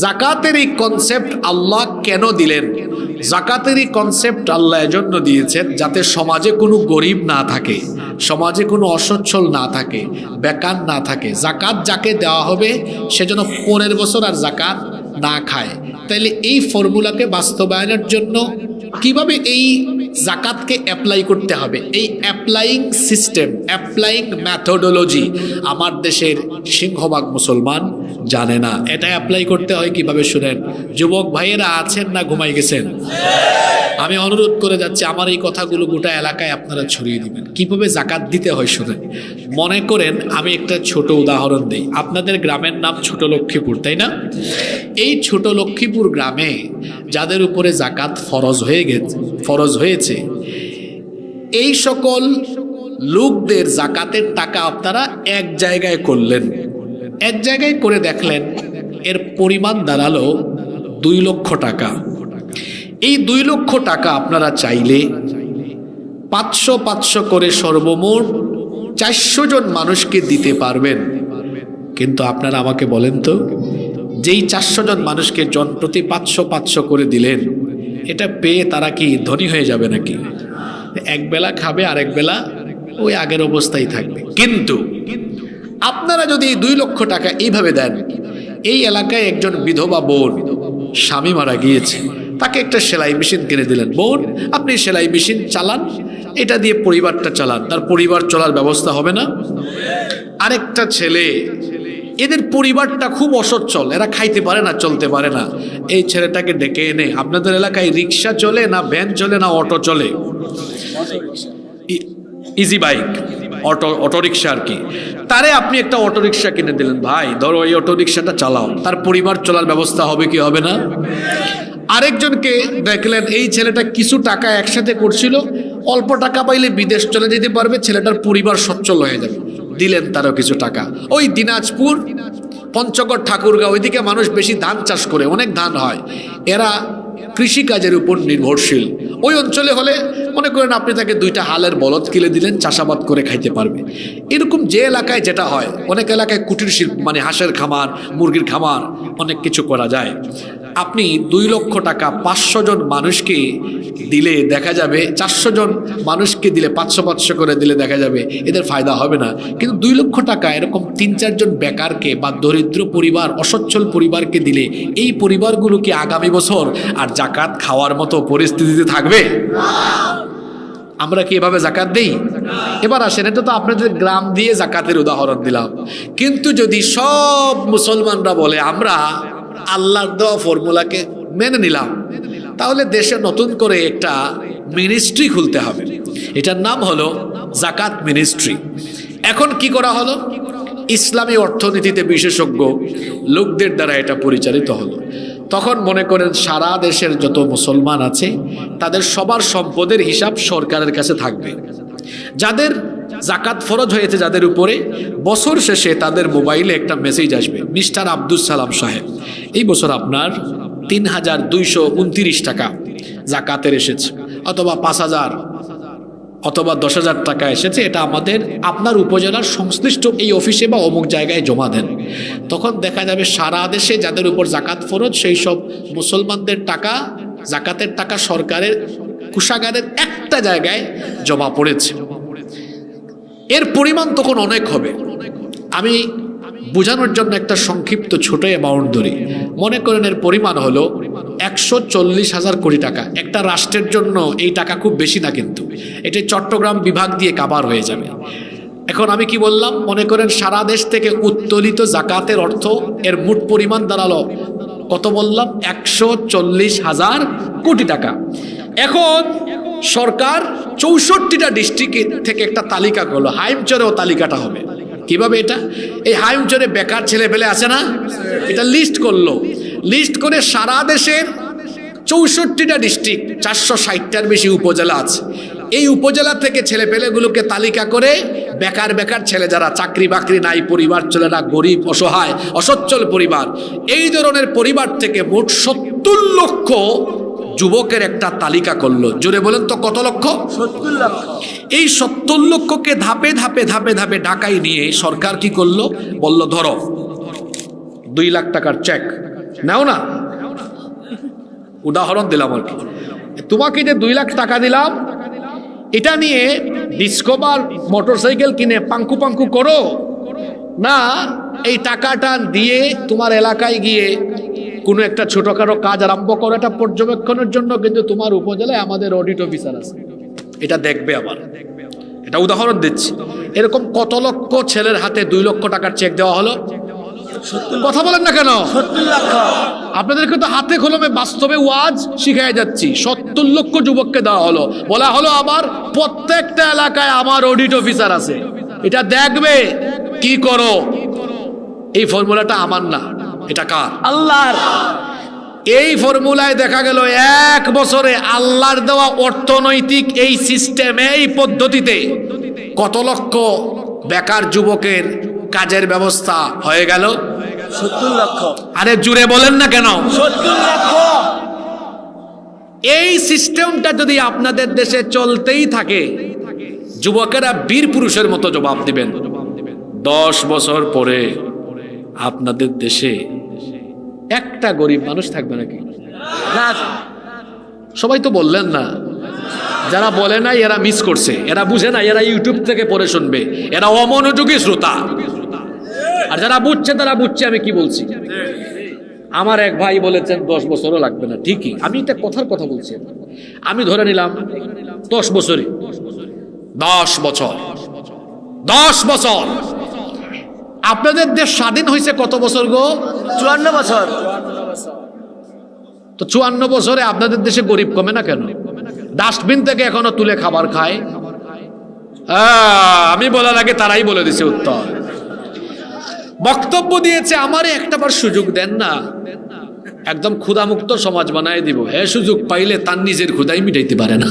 যাকাতের এই কনসেপ্ট আল্লাহ কেন দিলেন? যাকাতের এই কনসেপ্ট আল্লাহ এজন্য দিয়েছেন যাতে সমাজে কোনো গরিব না থাকে, সমাজে কোনো অসচ্ছল না থাকে, বেকার না থাকে। যাকাত যাকে দেওয়া হবে সে যেন 15 বছর আর যাকাত না খায়। তাইলে এই ফর্মুলাকে বাস্তবায়নের জন্য কিভাবে এই যাকাতকে অ্যাপ্লাই করতে হবে, এই অ্যাপ্লাইং সিস্টেম, অ্যাপ্লাইং ম্যাথোডোলজি আমার দেশের সিংহভাগ মুসলমান জানে না। এটা অ্যাপ্লাই করতে হয় কিভাবে শুনেন। যুবক ভাইয়েরা আছেন না ঘুমাই গেছেন? আমি অনুরোধ করে যাচ্ছি, আমার এই কথাগুলো গোটা এলাকায় আপনারা ছড়িয়ে দিবেন। কিভাবে যাকাত দিতে হয় শুনেন। মনে করেন আমি একটা ছোট উদাহরণ দিই। আপনাদের গ্রামের নাম ছোট লক্ষ্মীপুর, তাই না? এই ছোট লক্ষ্মীপুর গ্রামে যাদের উপরে যাকাত ফরজ হয়েছে, এই সকল লোকদের যাকাতের টাকা আপনারা এক জায়গায় করলেন, এক জায়গায় করে দেখলেন এর পরিমাণ দাঁড়ালো 2 লক্ষ টাকা। এই 2 লক্ষ টাকা আপনারা চাইলে 500 করে সর্বমোট 400 জন মানুষকে দিতে পারবেন। কিন্তু আপনারা আমাকে বলেন তো, যেই 400 জন মানুষকে জন প্রতি 500 করে দিলেন, এটা পেয়ে তারা কি ধনী হয়ে যাবে নাকি? এক বেলা খাবে আর এক বেলা ওই আগের অবস্থায় থাকবে। কিন্তু আপনারা যদি 2 লক্ষ টাকা এইভাবে দেন, এই এলাকায় একজন বিধবা বোন স্বামী মারা গিয়েছে, তাকে একটা সেলাই মেশিন কিনে দিলেন, বোন আপনি সেলাই মেশিন চালান, এটা দিয়ে পরিবারটা চালান, তার পরিবার চলার ব্যবস্থা হবে না? আরেকটা ছেলে, এদের পরিবারটা খুব অসচ্ছল, এরা খাইতে পারে না, চলতে পারে না, এই ছেলেটাকে ডেকে এনে, আপনাদের এলাকায় রিক্সা চলে না ভ্যান চলে না অটো চলে? ইজি বাইক, অটো রিক্সা আর কি। তারে আপনি একটা অটো রিক্সা কিনে দিলেন, ভাই ধরো এই অটো রিক্সাটা চালাও, তার পরিবার চলার ব্যবস্থা হবে কি হবে না? আরেকজনকে দেখলেন, এই ছেলেটা কিছু টাকা একসাথে করছিল, অল্প টাকা পাইলে বিদেশ চলে যেতে পারবে, ছেলেটার পরিবার সচ্ছল হয়ে যাবে, দিলেন তারও কিছু টাকা। ওই দিনাজপুর, পঞ্চগড়, ঠাকুরগাঁও, ওইদিকে মানুষ বেশি ধান চাষ করে, অনেক ধান হয়, এরা কৃষিকাজের উপর নির্ভরশীল। ওই অঞ্চলে হলে মনে করেন আপনি তাকে 2টা হালের বলদ কিনে দিলেন, চাষাবাদ করে খাইতে পারবে। এরকম যে এলাকায় যেটা হয়, অনেক এলাকায় কুটির শিল্প মানে হাঁসের খামার, মুরগির খামার, অনেক কিছু করা যায়। আপনি 2 লক্ষ টাকা 500 জন মানুষকে দিলে দেখা যাবে, 400 জন মানুষকে দিলে 500 করে দিলে দেখা যাবে এদের ফায়দা হবে না। কিন্তু 2 লক্ষ টাকা এরকম 3-4 জন বেকারকে বা দরিদ্র পরিবার, অসচ্ছল পরিবারকে দিলে এই পরিবারগুলো কি আগামী বছর আর জাকাত খাওয়ার মতো পরিস্থিতিতে থাকবে? আমরা কি এভাবে জাকাত দেই? এবার আসেন, এটা তো আপনাদের গ্রাম দিয়ে জাকাতের উদাহরণ দিলাম, কিন্তু যদি সব মুসলমানরা বলে আমরা আল্লাহর দেওয়া ফর্মুলাকে মেনে নিলাম, তাহলে দেশে নতুন করে একটা মিনিস্ট্রি খুলতে হবে, এটার নাম হলো জাকাত মিনিস্ট্রি। এখন কি করা হলো, ইসলামী অর্থনীতিতে বিশেষজ্ঞ লোকদের দ্বারা এটা পরিচালিত হলো। তখন মনে করেন সারা দেশের যত মুসলমান আছে তাদের সবার সম্পদের হিসাব সরকারের কাছে থাকবে। যাদের জাকাত ফরজ হয়েছে যাদের উপরে, বছর শেষে তাদের মোবাইলে একটা মেসেজ আসবে, মিস্টার আব্দুল সালাম সাহেব, এই বছর আপনার 3,229 টাকা জাকাতের এসেছে, অথবা 5,000 অথবা 10,000 টাকা এসেছে, এটা আমাদের আপনার উপজেলার সংশ্লিষ্ট এই অফিসে বা অমুক জায়গায় জমা দেন। তখন দেখা যাবে সারা দেশে যাদের উপর জাকাত ফরজ সেই সব মুসলমানদের টাকা, জাকাতের টাকা সরকারের কোষাগারের একটা জায়গায় জমা পড়েছে। এর পরিমাণ তখন অনেক হবে। আমি বোঝানোর জন্য একটা সংক্ষিপ্ত ছোট অ্যামাউন্ট ধরি, মনে করেন এর পরিমাণ হলো 140,000 কোটি টাকা। একটা রাষ্ট্রের জন্য এই টাকা খুব বেশি না, কিন্তু এটা চট্টগ্রাম বিভাগ দিয়ে কাভার হয়ে যাবে। এখন আমি কি বললাম, মনে করেন সারা দেশ থেকে উত্তোলিত জাকাতের অর্থ এর মোট পরিমাণ দাঁড়ালো কত বললাম, 140,000 কোটি টাকা। এখন সরকার 64টা ডিস্ট্রিক্ট থেকে একটা তালিকা করলো, হাইমচরেও তালিকাটা হবে। কিভাবে এটা, এই হাইমচরে বেকার ছেলে পেলে আছে না, এটা লিস্ট করলো, লিস্ট করে সারা দেশের 64টা ডিস্ট্রিক্ট, 460টার বেশি উপজেলা আছে, এই উপজেলা থেকে ছেলে পেলেগুলোকে তালিকা করে বেকার বেকার ছেলে যারা চাকরি বাকরি নাই, পরিবার চলে না, গরিব অসহায় অসচ্ছল পরিবার, এই ধরনের পরিবার থেকে মোট 70 লক্ষ যুবকের একটা তালিকা করলো। জোরে বলেন তো কত লক্ষ? 70 লক্ষ। এই 70 লক্ষকে ধাপে ধাপে ধাপে ধাপে ঢাকায় নিয়ে সরকার কি করলো, বলল ধরো 2 লাখ টাকার চেক নাও না, উদাহরণ দিলাম আর কি, তোমাকে যে 2 লাখ টাকা দিলাম, এটা নিয়ে ডিসকভার মোটরসাইকেল কিনে পাঙ্কু পাঙ্কু করো না, এই টাকাটা দিয়ে তোমার এলাকায় গিয়ে কোনো একটা ছোটখাটো কাজ আরম্ভ করো, এটা পর্যবেক্ষণের জন্য কিন্তু তোমার উপজেলায় আমাদের অডিট অফিসার আছে, এটা দেখবে। আবার এটা উদাহরণ দিচ্ছি, এরকম কত লক্ষ ছেলের হাতে 2 লক্ষ টাকার চেক দেওয়া হলো? কথা বলেন না কেন? 70 লক্ষ। আপনাদেরকে তো হাতে কলমে বাস্তবে ওয়াজ শিখাই যাচ্ছি। 70 লক্ষ যুবককে দেওয়া হলো, বলা হলো আবার প্রত্যেকটা এলাকায় আমার অডিট অফিসার আছে, এটা দেখবে কি করো। এই ফর্মুলাটা আমার না, এটা কার? আল্লাহর। এই ফর্মুলায় দেখা গেল 1 বছরে আল্লাহর দেওয়া অর্থনৈতিক এই সিস্টেমে, এই পদ্ধতিতে কত লক্ষ বেকার যুবকের কাজের ব্যবস্থা হয়ে গেল? 70 লক্ষ। আরে জুড়ে বলেন না কেন? 70 লক্ষ। এই সিস্টেমটা যদি আপনাদের দেশে চলতেই থাকে, যুবকেরা বীর পুরুষের মতো জবাব দিবেন। 10 বছর পরে আপনাদের দেশে একটা গরিব মানুষ থাকবে নাকি? না। সবাই তো বললেন না, যারা বলে নাই এরা মিস করছে, এরা বুঝে না, এরা ইউটিউব থেকে পড়ে শুনবে, এরা অমনোযোগী শ্রোতা। আর যারা বুঝছে তারা বুঝছে আমি কি বলছি। আমার এক ভাই বলেছেন 10 বছরও লাগবে না, ঠিকই, আমি এটা কথার কথা বলছি। আমি ধরে নিলাম 10 বছরই, 10 বছর, 10 বছর। আপনাদের দেশ স্বাধীন হয়েছে কত বছর গো? 54 বছর। তো 54 বছরে আপনাদের দেশে গরিব কমে না কেন? ডাস্টবিন থেকে এখনো তুলে খাবার খায়। আমি বলার আগে তারাই বলে দিছে উত্তর। বক্তব্য দিয়েছে, আমারে একটাবার সুযোগ দেন না, একদম ক্ষুধামুক্ত সমাজ বানায় দিব। সুযোগ পাইলে তার নিজের ক্ষুধাই মিটাইতে পারে না।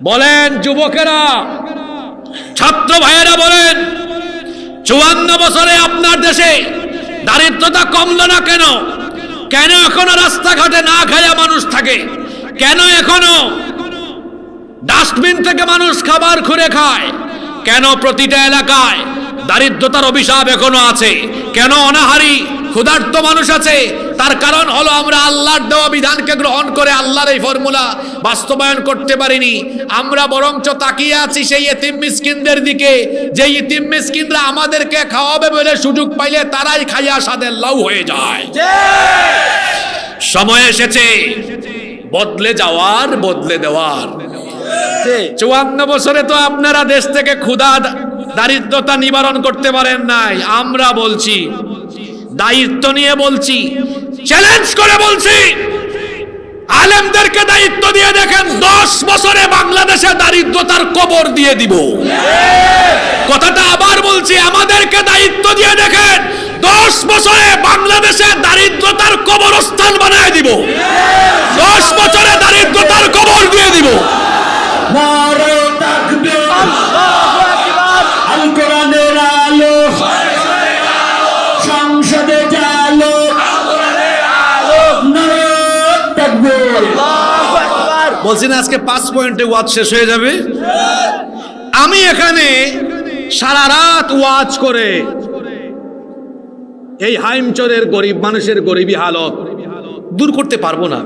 বলেন যুবকেরা, ছাত্র ভাইয়েরা বলেন, 54 বছরে আপনার দেশে দারিদ্রতা কমলো না কেন? কেন এখনো রাস্তাঘাটে না খায়া মানুষ থাকে? কেন এখনো ডাস্টবিন থেকে মানুষ খাবার খুঁড়ে খায়? কেন প্রতিটা এলাকায় দারিদ্রতার অভিশাপ এখনো আছে? কেন অনাহারী ক্ষুধার্ত মানুষ আছে? তার কারণ হলো আমরা আল্লাহর দেওয়া বিধানকে গ্রহণ করে আল্লাহর এই ফর্মুলা বাস্তবায়ন করতে পারিনি। আমরা বরঞ্চ তাকিয়ে আছি সেই ইতিম মিসকিনদের দিকে, যে ইতিম মিসকিনরা আমাদেরকে খাওয়াবে বলে সুযোগ পাইলে তারাই খাইয়া সাদের লাউ হয়ে যায়। সময় এসেছে বদলে যাওয়ার, বদলে দেওয়ার। 54 বছরে তো আপনারা দেশ থেকে ক্ষুধা দারিদ্রতা নিবারণ করতে পারেন নাই। আমরা বলছি, দায়িত্ব নিয়ে বলছি, চ্যালেঞ্জ করে বলছি, আলেমদেরকে দায়িত্ব দিয়ে দেখেন, 10 বছরে বাংলাদেশে দারিদ্রতার কবর দিয়ে দিব। কথাটা আবার বলছি, আমাদেরকে দায়িত্ব দিয়ে দেখেন, 10 বছরে বাংলাদেশে দারিদ্রতার কবরস্থান বানায় দিব। 10 বছরে দারিদ্রতার কবর দিয়ে দিব। নারে তাকবীর, আল কোরআনের আলো, সংসদে জালো, নারে তাকবীর। বলছি না আজকে 5 পয়েন্টে ওয়াজ শেষ হয়ে যাবে। আমি এখানে সারা রাত ওয়াজ করে এই হাইমচরের গরিব মানুষের গরিবী হালত দূর করতে পারবো না,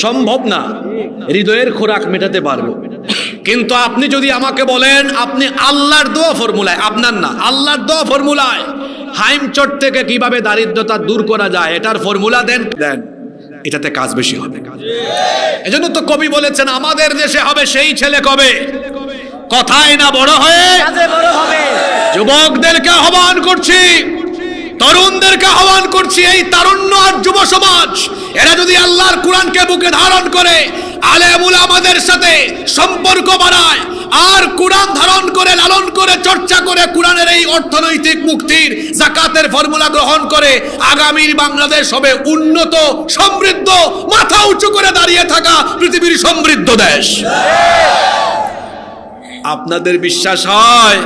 সম্ভব না। হৃদয়ের খোরাক মেটাতে পারবো, কিন্তু আপনি যদি আমাকে বলেন আপনি আল্লাহর দোয়া ফর্মুলায়, আপনার না, আল্লাহর দোয়া ফর্মুলায় হাইমচর থেকে কিভাবে দারিদ্রতা দূর করা যায় এটার ফর্মুলা দেন, এটাতে কাজ বেশি হবে। এজন্য তো কবি বলেছেন, আমাদের দেশে হবে সেই ছেলে কবে, কথায় না বড় হয়ে বড় হবে। যুবকদেরকে আহ্বান করছি, তরুণদেরকে আহ্বান করছি, এই তারুণ্য আর যুব সমাজ এরা যদি আল্লাহর কোরআনকে বুকে ধারণ করে, আলেম উলামাদের সাথে সম্পর্ক বাড়ায়, আর কোরআন ধারণ করে, লালন করে, চর্চা করে, কোরআনের এই অর্থনৈতিক মুক্তির যাকাতের ফর্মুলা গ্রহণ করে, আগামীর বাংলাদেশ হবে উন্নত, সমৃদ্ধ, মাথা উঁচু করে দাঁড়িয়ে থাকা পৃথিবীর সমৃদ্ধ দেশ। আপনাদের বিশ্বাস হয়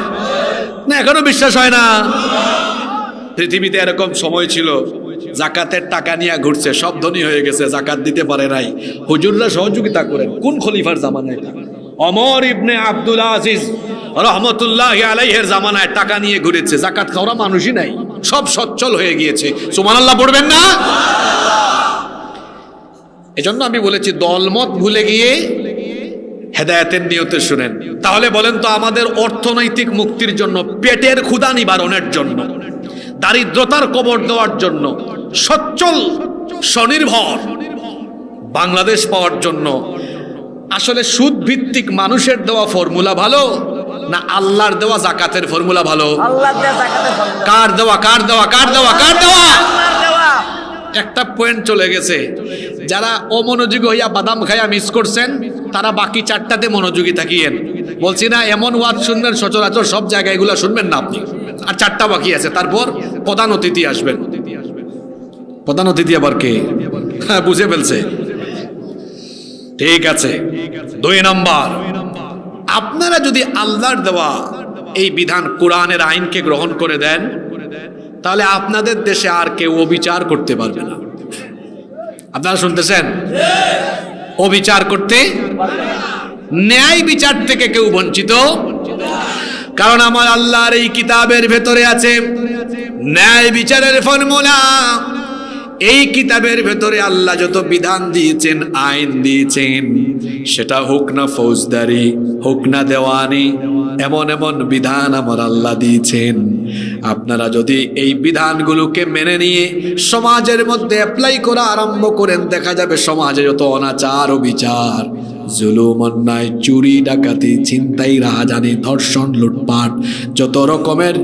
না? এখনো বিশ্বাস হয় না? পৃথিবীতে এরকম সময় ছিল, জাকাতের টাকা নিয়ে ঘুরছে, সব ধনী হয়ে গেছে, জাকাত দিতে পারে নাই, হুজুররা সহযোগিতা করেন। কোন খলিফার জামানায়? ওমর ইবনে আব্দুল আজিজ রহমতুল্লাহি আলাইহির জামানায় টাকা নিয়ে ঘুরেছে, জাকাত খাওয়া মানুষই নাই, সব সচ্ছল হয়ে গিয়েছে। সুবহানাল্লাহ পড়বেন না? এজন্য আমি বলেছি, দলমত ভুলে গিয়ে হেদায়েতের নিয়তে শুনেন। তাহলে বলেন তো, আমাদের অর্থনৈতিক মুক্তির জন্য, পেটের ক্ষুধা নিবারণের জন্য, দারিদ্রতার কবর দেওয়ার জন্য, সচ্ছল স্বনির্ভর বাংলাদেশ পাওয়ার জন্য আসলে সুদ ভিত্তিক মানুষের দেওয়া ফর্মুলা ভালো না আল্লাহর দেওয়া জাকাতের ফর্মুলা ভালো? আল্লাহর দেওয়া যাকাতের ফর্মুলা। কার দেওয়া, কার দেওয়া, কার দেওয়া, কার দেওয়া? আল্লাহর দেওয়া। একটা পয়েন্ট চলে গেছে। যারা অমনোযোগী হইয়া বাদাম খাইয়া মিস করছেন, তারা বাকি 4টাতে মনোযোগী থাকিয়েন। বলছি না, এমন ওয়াজ শুনবেন সচরাচর সব জায়গায়, এগুলা শুনবেন না আপনি। আর 4টা বাকি আছে, তারপর প্রধান অতিথি আসবেন। প্রধান অতিথি আবার কে? হ্যাঁ, বুঝে ফেলছে। ঠিক আছে। 2 নম্বর, আপনারা যদি আল্লাহর দেওয়া এই বিধান, কোরআনের আইনকে গ্রহণ করে দেন, তাহলে আপনাদের দেশে আর কেউ অবিচার করতে পারবে না। আপনারা শুনতেছেন? অবিচার করতে, ন্যায় বিচার থেকে কেউ বঞ্চিত, কারণ আমার আল্লাহর এই কিতাবের ভেতরে আছে ন্যায় বিচারের ফর্মুলা। এই কিতাবের ভেতরে আল্লাহ যত বিধান দিয়েছেন, আইন দিয়েছেন, সেটা হোক না ফৌজদারি, হোক না দেওয়ানি, এমন এমন বিধান আমার আল্লাহ দিয়েছেন। আপনারা যদি এই বিধানগুলোকে মেনে নিয়ে সমাজের মধ্যে অ্যাপ্লাই করা আরম্ভ করেন, দেখা যাবে সমাজে যত অনাচার ও বিচার, জুলুম, অন্যায়, চুরি, ডাকাতি, ছিনতাই, রাহাজানি, ধর্ষণ, লুটপাট, যত রকমের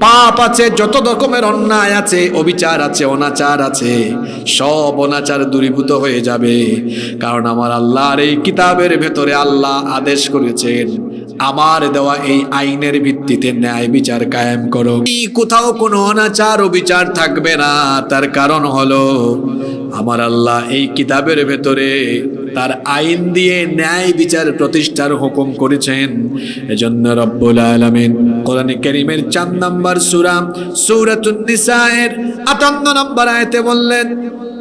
পাপ আছে, যত রকমের অন্যায় আছে, অবিচার আছে, অনাচার আছে, সব অনাচার দূরীভূত হয়ে যাবে। কারণ আমার আল্লাহর এই কিতাবের ভেতরে আল্লাহ আদেশ করেছেন, আমার দেওয়া এই আইনের ভিত্তিতে ন্যায় বিচার কায়েম করো। কোথাও কোনো অনাচার ও বিচার থাকবে না। তার কারণ হলো আমার আল্লাহ এই কিতাবের ভেতরে তার আইন দিয়ে ন্যায় বিচার প্রতিষ্ঠার হুকুম করেছেন। এজন্য রব্বুল আলামিন কোরআনে কারীমের 4 নম্বর সূরা সূরাতুন নিসায়ের 58 নম্বর আয়াতে বললেন,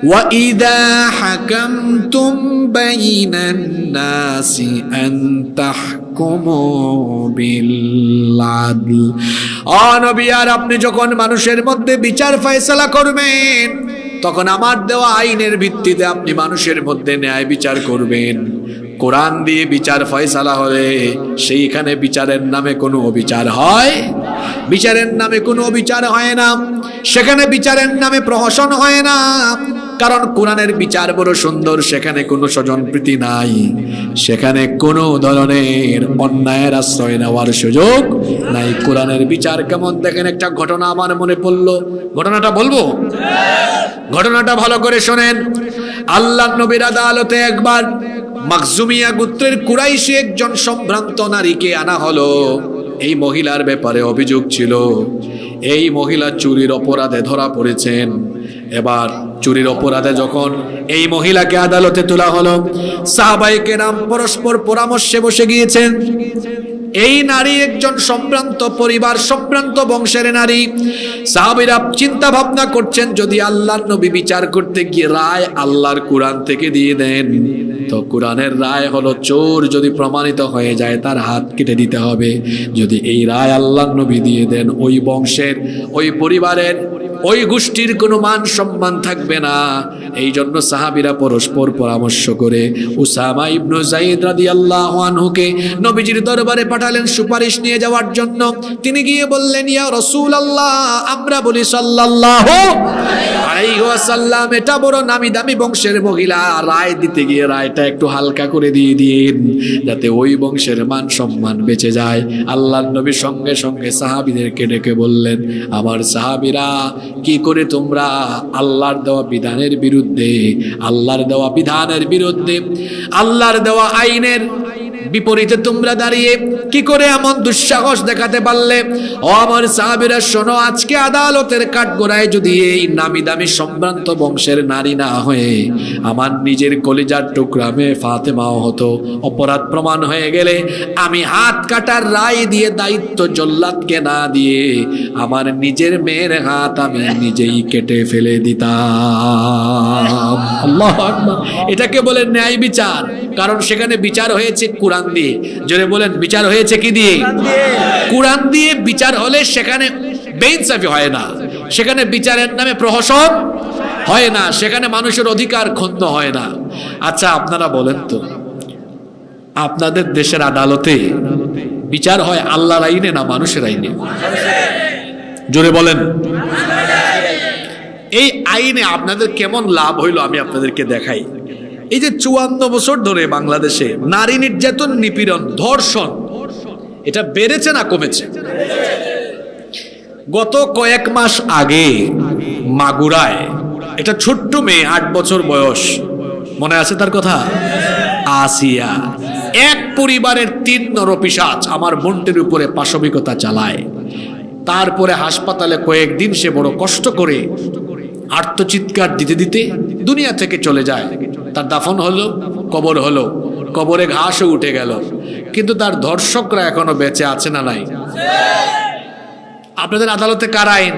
ওয়া ইযা হাকামতুম বাইনান নাসি আন তাহকুমু বিল আদল। ও নবী, আর আপনি যখন মানুষের মধ্যে বিচার ফয়সালা করবেন, তখন আমার দেওয়া আইনের ভিত্তিতে আপনি মানুষের মধ্যে ন্যায় বিচার করবেন। কোরআন দিয়ে বিচার ফয়সালা হলে সেইখানে বিচারের নামে কোনো অবিচার হয়? বিচারের নামে কোনো অবিচার হয় না, সেখানে বিচারের নামে প্রহসন হয় না। কারণ কোরআনের বিচার বড় সুন্দর, সেখানে কোনো স্বজনপ্রীতি নাই, সেখানে কোনো ধরনের অন্যায়ের আশ্রয় নেওয়ার সুযোগ নাই। কোরআনের বিচার কেমন দেখেন, একটা ঘটনা আমার মনে পড়লো, ঘটনাটা বলবো? ঘটনাটা ভালো করে শোনেন। আল্লাহর নবীর আদালতে একবার মাখজুমিয়া গোত্রের কুরাইশি একজন সম্ভ্রান্ত নারীকে আনা হলো। এই মহিলার ব্যাপারে অভিযোগ ছিল, এই মহিলা চুরির অপরাধে ধরা পড়েছেন। এবার চুরির অপরাধে যখন এই মহিলাকে আদালতে তোলা হলো, সাহাবায়ে কেরাম পরস্পর পরামর্শে বসে গিয়েছেন। এই নারী একজন সম্ভ্রান্ত পরিবার, সম্ভ্রান্ত বংশের নারী। সাহাবীরা চিন্তা ভাবনা করছেন, যদি আল্লাহর নবী বিচার করতে গিয়ে রায় আল্লাহর কোরআন থেকে দিয়ে দেন, তো কোরআনের রায় হলো চোর যদি প্রমাণিত হয়ে যায় তার হাত কেটে দিতে হবে। যদি এই রায় আল্লাহর নবী দিয়ে দেন, ওই বংশের, ওই পরিবারের, ওই গোষ্ঠীর কোনো মান সম্মান থাকবে না। এই জন্য সাহাবীরা পরস্পর পরামর্শ করে উসামা ইবনে যায়েদ রাদিয়াল্লাহু আনহুকে নবীজির দরবারে পাঠালেন সুপারিশ নিয়ে যাওয়ার জন্য। তিনি গিয়ে বললেন, ইয়া রাসূলুল্লাহ, আমরা বলি সাল্লাল্লাহু আলাইহি ওয়াসাল্লাম, এটা বড় নামি দামি বংশের মহিলা, রায় দিতে গিয়ে রায়টা একটু হালকা করে দিয়ে দিন, যাতে ওই বংশের মান সম্মান বেঁচে যায়। আল্লাহর নবী সঙ্গে সঙ্গে সাহাবীদেরকে ডেকে বললেন, আমার সাহাবীরা, কি করে তোমরা আল্লাহর দেওয়া বিধানের বিরুদ্ধে, আল্লাহর দেওয়া বিধানের বিরুদ্ধে, আল্লাহর দেওয়া আইনের বিপরীতে তোমরা দাঁড়িয়ে কি করে এমন দুঃসাহস দেখাতে পারলে? ও আমার সাহাবীরা শোনো, আজকে আদালতের কাঠগড়ায় যদি এই নামি দামি সম্ভ্রান্ত বংশের নারী না হয়ে আমার নিজের কলিজার টুকরা মেয়ে ফাতেমাও হতো, অপরাধ প্রমাণ হয়ে গেলে আমি হাত কাটার রায় দিয়ে দায়িত্ব জল্লাদকে না দিয়ে আমার নিজের মেয়ের হাত আমি নিজেই কেটে ফেলে দিতাম। আল্লাহু আকবার। এটাকে বলে ন্যায় বিচার, কারণ সেখানে বিচার হয়েছে কোরআন দিয়ে। জোরে বলেন, বিচার হয়েছে কি দিয়ে? কোরআন দিয়ে বিচার হলে সেখানে বেইনসাফি হয় না, সেখানে বিচারের নামে প্রহসন হয় না, সেখানে মানুষের অধিকার ক্ষুণ্ণ হয় না। আচ্ছা আপনারা বলেন তো, আপনাদের দেশের আদালতে বিচার হয় আল্লাহর আইনে না মানুষের আইনে? জোরে বলেন। এই আইনে আপনাদের কেমন লাভ হইলো আমি আপনাদেরকে দেখাই। এই যে 54 বছর ধরে বাংলাদেশে নারী নির্যাতন, নিপীড়ন, ধর্ষণ, এটা বেড়েছে না কমেছে? গত কয়েক মাস আগে মাগুরায় এটা ছোট্ট মেয়ে, 8 বছর বয়স, মনে আছে তার কথা? আসিয়া, এক পরিবারের 3 নরপিশাচ আমার বোনটির উপরে পাশবিকতা চালায়। তারপরে হাসপাতালে কয়েকদিন সে বড় কষ্ট করে আর্তচিৎকার দিতে দিতে দুনিয়া থেকে চলে যায়। তার দাফন হলো, কবর হলো, কবরে ঘাসও উঠে গেল, কিন্তু তার ধর্ষকরা এখনো বেঁচে আছে না নাই? আপনাদের আদালতে কার আইন?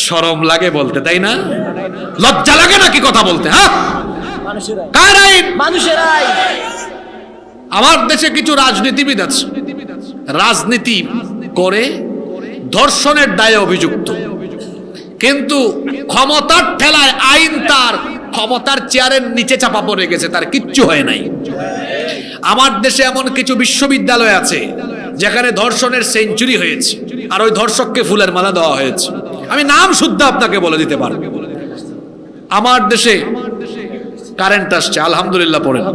শরম লাগে বলতে, তাই না? লজ্জা লাগে নাকি কথা বলতে? হ্যাঁ, কার আইন? মানুষের আইন। আমার দেশে কিছু রাজনীতিবিদ আছে, রাজনীতি করে ধর্ষণের দায়ে অভিযুক্ত। কিন্তু ক্ষমতার ঠেলায় আইন তার ক্ষমতার চেয়ারের নিচে চাপা পড়ে গেছে, তার কিচ্ছু হয় নাই। আমার দেশে এমন কিছু বিশ্ববিদ্যালয় আছে যেখানে ধর্ষণের সেঞ্চুরি হয়েছে, আর ওই ধর্ষককে ফুলের মালা দেওয়া হয়েছে। আমি নাম শুদ্ধ আপনাকে বলে দিতে পারবো। আমার দেশে কারেন্ট আসছে, আলহামদুলিল্লাহ পড়েন।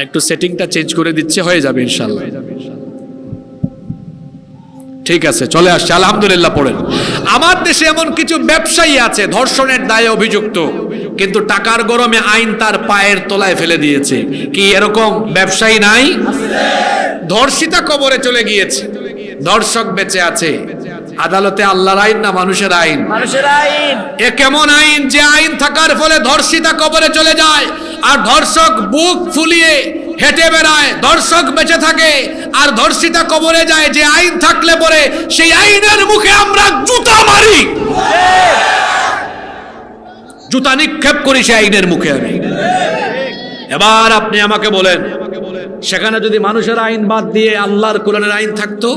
একটু সেটিংটা চেঞ্জ করে দিচ্ছে, হয়ে যাবে ইনশাল্লাহ। ঠিক আছে, চলে আসছে, আলহামদুলিল্লাহ পড়েন। আমার দেশে এমন কিছু ব্যবসায়ী আছে ধর্ষণের দায়ে অভিযুক্ত, কিন্তু টাকার গরমে আইন তার পায়ের তলায় ফেলে দিয়েছে। কি এরকম ব্যবসায়ী নাই? ধর্ষিতা কবরে চলে গিয়েছে, ধর্ষক বেঁচে আছে। আদালতে আল্লাহর আইন না মানুষের আইন? মানুষের আইন। এ কেমন আইন যে আইন থাকার ফলে ধর্ষিতা কবরে চলে যায়, আর ধর্ষক বুক ফুলিয়ে হেঁটে বেড়ায়, ধর্ষক বেঁচে থাকে, আর ধর্ষিতা কবরে যায়। যে আইন থাকলে পরে সেই আইনের মুখে আমরা জুতা মারি, জুতা নিক্ষেপ করি সেই আইনের মুখে। আমি এবার আপনি আমাকে বলেন, সেখানে যদি মানুষের আইন বাদ দিয়ে আল্লাহর কোরআনের আইন থাকতো,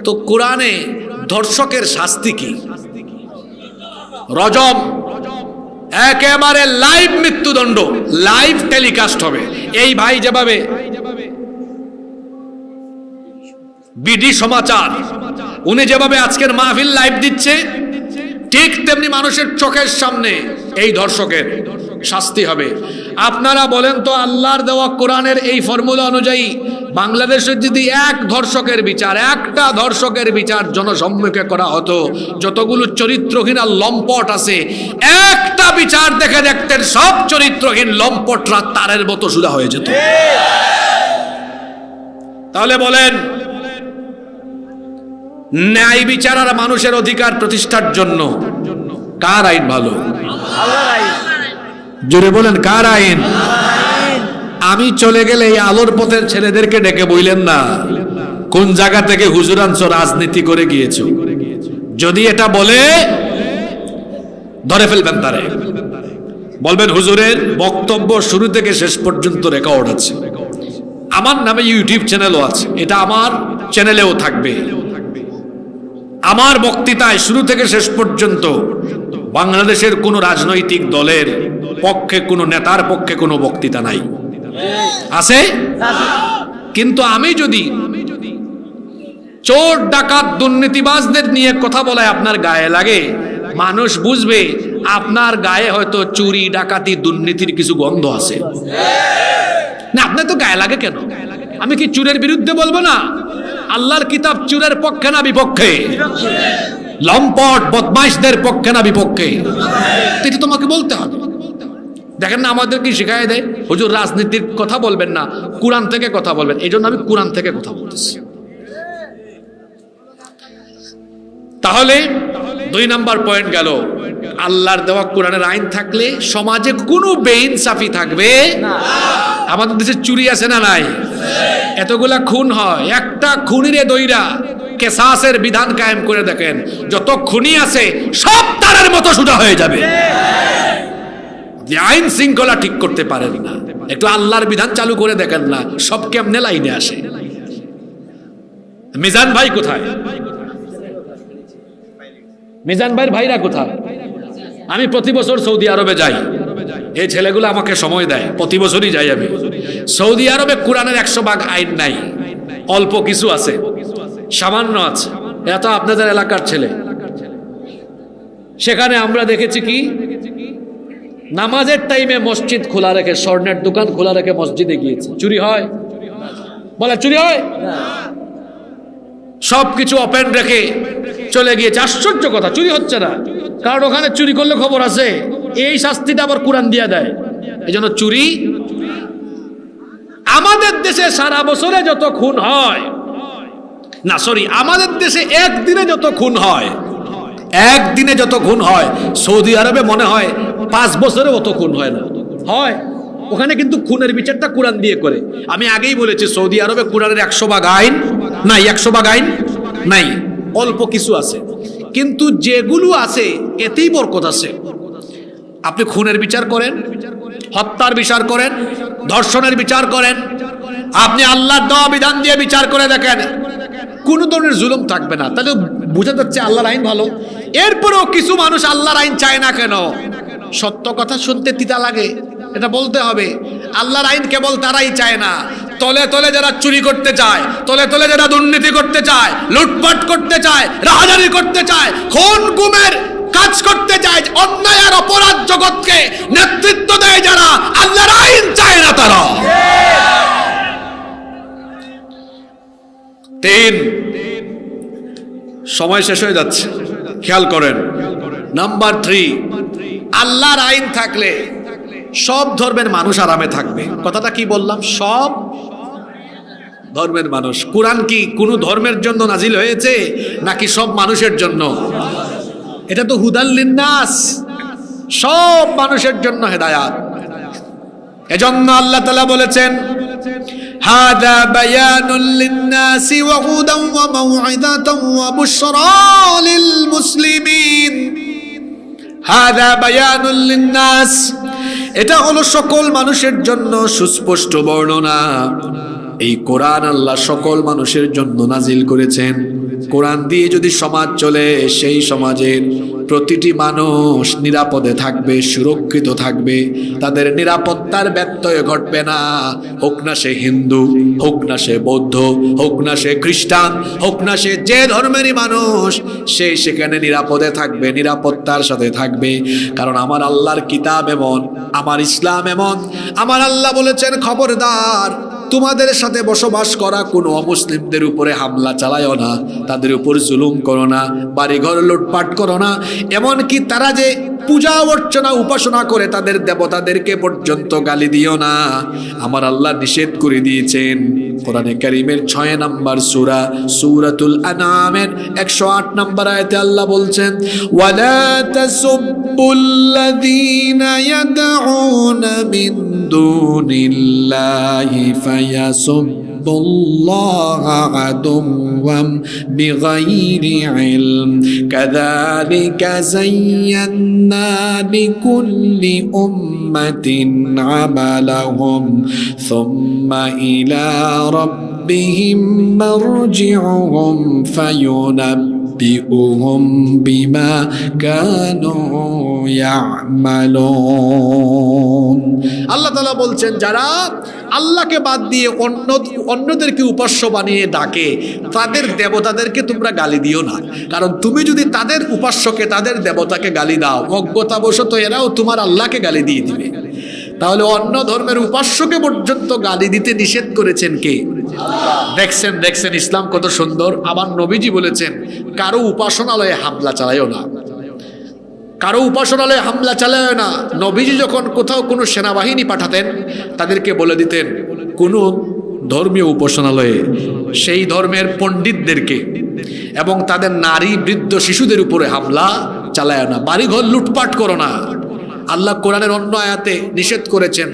তো কোরআনে ধর্ষকের শাস্তি কি? রজম, একেবারে লাইভ মৃত্যুদণ্ড, লাইভ টেলিকাস্ট হবে। এই ভাই যেভাবে বিডি সমাচার উনি যেভাবে আজকের মাহফিল লাইভ দিচ্ছে, ঠিক তেমনি মানুষের চোখের সামনে এই ধর্ষকের শাস্তি হবে। আপনারা বলেন তো, আল্লাহর দেওয়া কোরআনের এই ফর্মুলা অনুযায়ী বাংলাদেশের যদি এক ধর্ষকের বিচার, একটা ধর্ষকের বিচার জনসম্মুখে করা হতো, যতগুলো চরিত্রহীন আর লম্পট আছে, একটা বিচার দেখে দেখতেন সব চরিত্রহীন লম্পটরা তারের মতো সুদা হয়ে যেত। তাহলে বলেন, ন্যায় বিচার আর মানুষের অধিকার প্রতিষ্ঠার জন্য কার আইন ভালো? আল্লাহর আইন। জোরে বলেন, কার আইন? আমি চলে গেলে এই আলোর পথের ছেলেদেরকে ডেকে বইলেন না কোন জায়গা থেকে হুজুর আনছো, রাজনীতি করে গিয়েছো। যদি এটা বলে ধরে ফেলবেন তারে, বলবেন হুজুরের বক্তব্য শুরু থেকে শেষ পর্যন্ত রেকর্ড আছে, আমার নামে ইউটিউব চ্যানেলও আছে, এটা আমার চ্যানেলেও থাকবে। আমার বক্তৃতায় শুরু থেকে শেষ পর্যন্ত বাংলাদেশের কোনো রাজনৈতিক দলের পক্ষে, কোনো নেতার পক্ষে কোনো বক্তৃতা নাই, আছে? কিন্তু আমি যদি চোর ডাকাত দুর্নীতিবাজদের নিয়ে কথা বলায় আপনার গায়ে লাগে, মানুষ বুঝবে আপনার গায়ে হয়তো চুরি ডাকাতি দুর্নীতির কিছু গন্ধ আছে। না, আপনার তো গায়ে লাগে কেন? আমি কি চুরের বিরুদ্ধে বলবো না? আল্লাহর কিতাব চুরের পক্ষে না বিপক্ষে? লম্পট বদমাইশদের পক্ষে না বিপক্ষে? এটা তোমাকে বলতে হবে। দেখেন না, আমাদের কি শিখায় দেয়, হুজুর রাজনীতির কথা বলবেন না, কোরআন থেকে কথা বলবেন। এই জন্য আমি কোরআন থেকে কথা বলতেছি। তাহলে 2 নাম্বার পয়েন্ট গেল, আল্লাহর দেওয়া কোরআনের আইন থাকলে সমাজে কোনো বেইনসাফি থাকবে না। আমাদের দেশে চুরি আছে না নাই? এতগুলা খুন হয়, একটা খুনিরে দইরা কেসাসের বিধান কায়েম করে দেখেন, যত খুনি আছে সব তারের মতো সোজা হয়ে যাবে। যে আইন শৃঙ্খলা ঠিক করতে পারেন না, একটু আল্লাহর বিধান চালু করে দেখেন না, সব কেমনে লাইনে আসে। মিজান ভাই কোথায়? মিজান ভাইয়ের ভাইরা কোথায়? আমি প্রতি বছর সৌদি আরবে যাই, এই ছেলেগুলো আমাকে সময় দেয়, প্রতি বছরই যাই আমি। সৌদি আরবে কোরআনের 100 ভাগ আইন নাই, অল্প কিছু আছে, সামান্য আছে। এরা তো আপনাদের এলাকার ছেলে। সেখানে আমরা দেখেছি কি, নামাজের টাইমে মসজিদ খোলা রেখে, স্বর্ণের দোকান খোলা রেখে মসজিদে গিয়েছে, চুরি হয়? বলে চুরি হয়? সবকিছু ওপেন রেখে চলে গিয়েছে। আশ্চর্য কথা, চুরি হচ্ছে না, কারণ ওখানে চুরি করলে খবর আছে, এই শাস্তিটা আবার কোরআন দিয়ে দেয়। এই জন্য চুরি। আমাদের দেশে সারা বছরে যত খুন হয় না, সরি, আমাদের দেশে একদিনে যত খুন হয়, একদিনে যত খুন হয়, সৌদি আরবে মনে হয় 5 বছরে অত খুন হয় না। হয়, ওখানে কিন্তু খুনের বিচারটা কোরআন দিয়ে করে। আমি আগেই বলেছি, সৌদি আরবে কোরআনের 100 ভাগ আইন নাই, 100 ভাগ আইন নাই, অল্প কিছু আছে, কিন্তু যেগুলো আছে এতেই বরকত আছে। আপনি খুনের বিচার করেন, হত্যার বিচার করেন, ধর্ষণের বিচার করেন, আপনি আল্লাহর দেওয়া বিধান দিয়ে বিচার করে দেখেন, কোন ধরনের জুলুম থাকবে না। তাহলে বোঝা যাচ্ছে আল্লাহর আইন ভালো। এরপরেও কিছু মানুষ আল্লাহর আইন চায় না কেন? সত্য কথা শুনতে তিতা লাগে, এটা বলতে হবে। আল্লাহর আইন কেবল তারাই চায় না, তলে তলে যারা চুরি করতে চায়, তলে তলে যারা দুর্নীতি করতে চায়, লুটপাট করতে চায়, রাহাজানি করতে চায়, খুন গুমের কাজ করতে চায়, অন্যায় আর অপরাধ জগৎকে নেতৃত্ব দেয় যারা, আল্লাহর আইন চায় না তারা। তিন, সময় শেষ হয়ে যাচ্ছে, খেয়াল করেন। নাম্বার 3, আল্লাহর আইন থাকলে সব ধর্মের মানুষ আরামে থাকবে। কথাটা কি বললাম? সব ধর্মের মানুষ। কোরআন কি কোন ধর্মের জন্য নাজিল হয়েছে নাকি সব মানুষের জন্য? এটা তো হুদাল লিন্নাস, সব মানুষের জন্য হেদায়াত। এজন্য আল্লাহ তাআলা বলেছেন, হাদা বায়ানুল লিন্নাসি ওয়া হুদান ওয়া মাউইযাতান ওয়া বুশরা লিল মুসলিমিন। হাদা বায়ানুল লিন্নাস, এটা হলো সকল মানুষের জন্য সুস্পষ্ট বর্ণনা। এই কোরআন আল্লাহ সকল মানুষের জন্য নাজিল করেছেন। কোরআন দিয়ে যদি সমাজ চলে, সেই সমাজের প্রতিটি মানুষ নিরাপদে থাকবে, সুরক্ষিত থাকবে, তাদের নিরাপত্তার ব্যত্যয় ঘটবে না। হোক না সে হিন্দু, হোক না সে বৌদ্ধ, হোক না সে খ্রিস্টান, হোক না সে যে ধর্মেরই মানুষ, সে সেখানে নিরাপদে থাকবে, নিরাপত্তার সাথে থাকবে। কারণ আমার আল্লাহর কিতাব এমন, আমার ইসলাম এমন। আমার আল্লাহ বলেছেন, খবরদার, তোমাদের সাথে বসবাস করা কোনো অমুসলিমদের উপরে হামলা চালায়ও না, তাদের উপর জুলুম করো না, বাড়িঘর লুটপাট করো না। এমনকি তারা যে পূজা অর্চনা উপাসনা করে তাদের দেবতাদেরকে পর্যন্ত গালি দিও না। আমার আল্লাহ নিষেধ করে দিয়েছেন। কোরআনে কারীমের 6 নম্বর সূরা, সূরাতুল আনআমের 108 নম্বর আয়াতে আল্লাহ বলছেন, ওয়ালা তাসুব্বুল্লাযীনা ইয়াদউনা মিন দুনিল্লাহি ফায়াসুব্বুল্লাহা আদুওয়াম বিগাইরি ইলম কাযালিকা যায়্যান্না লিকুল্লি উম্মাতিন আমালাহুম সুম্মা ইলা রাব্বিহিম মারজিউহুম ফায়ুনাব্বিউহুম বিমা কানু ইয়ামালুন। আল্লাহ তাআলা বলছেন, যারা আল্লাহকে বাদ দিয়ে অন্যদেরকে উপাস্য বানিয়ে ডাকে, তাদের দেবতাদেরকে তোমরা গালি দিও না। কারণ তুমি যদি তাদের উপাস্যকে, তাদের দেবতাকে গালি দাও, অজ্ঞতাবশত এরাও তোমার আল্লাহকে গালি দিয়ে দিবে। তাহলে অন্য ধর্মের উপাস্যকে পর্যন্ত গালি দিতে নিষেধ করেছেন কে? দেখছেন দেখছেন ইসলাম কত সুন্দর। আবার নবীজি বলেছেন, কারো উপাসনালয়ে হামলা চালায়ও না, কারো উপাসনালয়ে হামলা চালায় না। নবীজি যখন কোথাও কোনো সেনাবাহিনী পাঠাতেন, তাদেরকে বলে দিতেন, কোনো ধর্মীয় উপাসনালয়ে সেই ধর্মের পণ্ডিতদেরকে এবং তাদের নারী, বৃদ্ধ, শিশুদের উপরে হামলা চালায় না, বাড়িঘর লুটপাট করো না। আল্লাহ কোরআনের অন্য আয়াতে নিষেধ করেছেন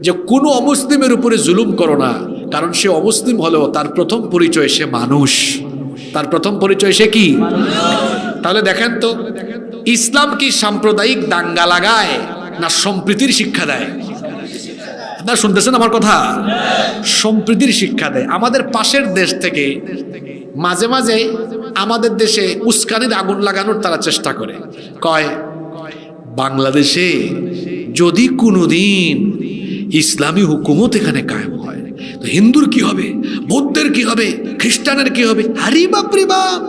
যে কোনো অমুসলিমের উপরে জুলুম করো না। কারণ সে অমুসলিম হলেও তার প্রথম পরিচয় সে মানুষ, তার প্রথম পরিচয় সে কি? তাহলে দেখেন তো, ইসলাম কি সাম্প্রদায়িক দাঙ্গা লাগায় না সম্প্রীতির শিক্ষা দেয়? আপনারা শুনতেছেন আমার কথা? সম্প্রীতির শিক্ষা দেয়। আমাদের পাশের দেশ থেকে মাঝে মাঝে আমাদের দেশে উস্কানির আগুন লাগানোর তারা চেষ্টা করে। কয়, বাংলাদেশে যদি কোনোদিন ইসলামী হুকুমত এখানে কায়েম হয়, তো হিন্দুর কি হবে, বৌদ্ধের কি হবে, খ্রিস্টানের কি হবে? আরে বাপরে বাপ,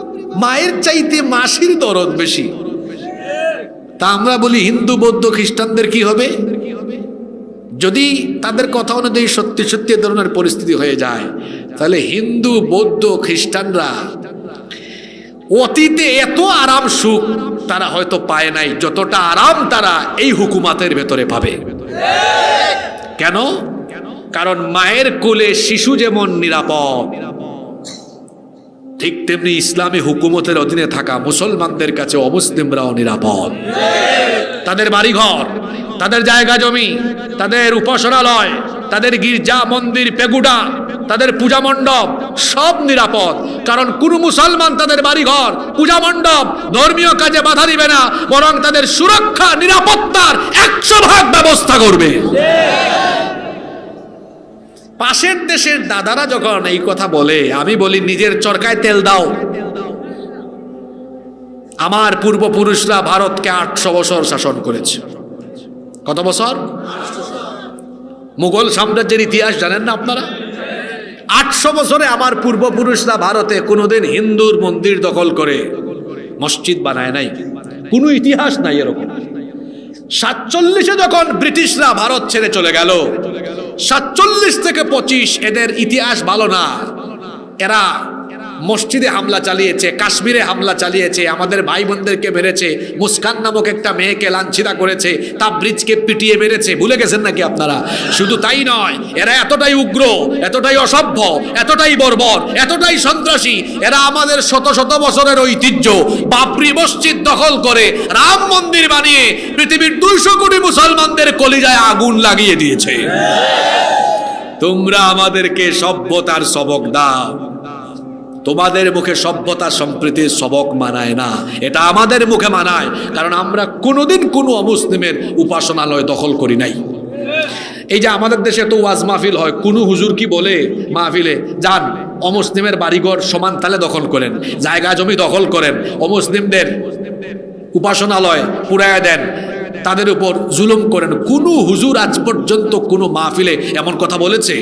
মায়ের চাইতে মাসির দরদ বেশি। তা আমরা বলি, হিন্দু, বৌদ্ধ, খ্রিস্টানদের কি হবে? যদি তাদের কথা অনুযায়ী সত্যি সত্যি এ ধরনের পরিস্থিতি হয়ে যায়, তাহলে হিন্দু, বৌদ্ধ, খ্রিস্টানরা অতীতে এত আরাম সুখ তারা হয়তো পায় নাই, যতটা আরাম তারা এই হুকুমাতের ভেতরে পাবে। কেন? কারণ মায়ের কোলে শিশু যেমন নিরাপদ, ঠিক তেমনি ইসলামী হুকুমতের অধীনে থাকা মুসলমানদের কাছে অমুসলিমরাও নিরাপদ। তাদের বাড়িঘর, তাদের জায়গা জমি, তাদের উপাসনালয়, তাদের গির্জা, মন্দির, পেগুডা, তাদের পূজা মণ্ডপ সব নিরাপদ। কারণ কোন মুসলমান তাদের বাড়িঘর, পূজা মণ্ডপ, ধর্মীয় কাজে বাধা দিবে না, বরং তাদের সুরক্ষা, নিরাপত্তার 100% ব্যবস্থা করবে। পাশের দেশের দাদারা যখন এই কথা বলে, আমি বলি, নিজের চরকায় তেল দাও। আমার পূর্বপুরুষরা ভারতকে 800 বছর শাসন করেছে। কত বছর? মুঘল সাম্রাজ্যের ইতিহাস জানেন না আপনারা? 800 বছরে আমার পূর্বপুরুষরা ভারতে কোনোদিন হিন্দুর মন্দির দখল করে মসজিদ বানায় নাই, কোনো ইতিহাস নাই এরকম। 47-এ যখন ব্রিটিশরা ভারত ছেড়ে চলে গেল, 47 থেকে 25 এদের ইতিহাস ভালো না। এরা মসজিদে হামলা চালিয়েছে, কাশ্মীরে হামলা চালিয়েছে, আমাদের ভাই বোনদেরকে মেরেছে, মুস্কান নামক একটা মেয়েকে লাঞ্ছিতা করেছে, তাবরিজকে পিটিয়ে মেরেছে। ভুলে গেছেন নাকি আপনারা? শুধু তাই নয়, এরা এতটাই উগ্র, এতটাই অসভ্য, এতটাই বর্বর, এতটাই সন্ত্রাসী, এরা আমাদের শত শত বছরের ঐতিহ্য বাবরি মসজিদ দখল করে রাম মন্দির বানিয়ে পৃথিবীর 200 কোটি মুসলমানদের কলিজায় আগুন লাগিয়ে দিয়েছে। তোমরা আমাদেরকে সভ্যতার সবক দাও, তোমাদের মুখে সভ্যতা সম্প্রীতির সবক মানায় না, এটা আমাদের মুখে মানায়, কারণ আমরা কোনোদিন কোনো অমুসলিমের উপাসনালয় দখল করি নাই। এই যে আমাদের দেশে তো ওয়াজ মাহফিল হয়, কোনো হুজুর কি বলে মাহফিলে, যান অমুসলিমের বাড়িঘর সমান তালে দখল করেন, জায়গা জমি দখল করেন, অমুসলিমদের উপাসনালয় পুড়ায় দেন, তাদের উপর জুলুম করেন। কোনো হুজুর আজ পর্যন্ত কোনো মাহফিলে এমন কথা বলেছে?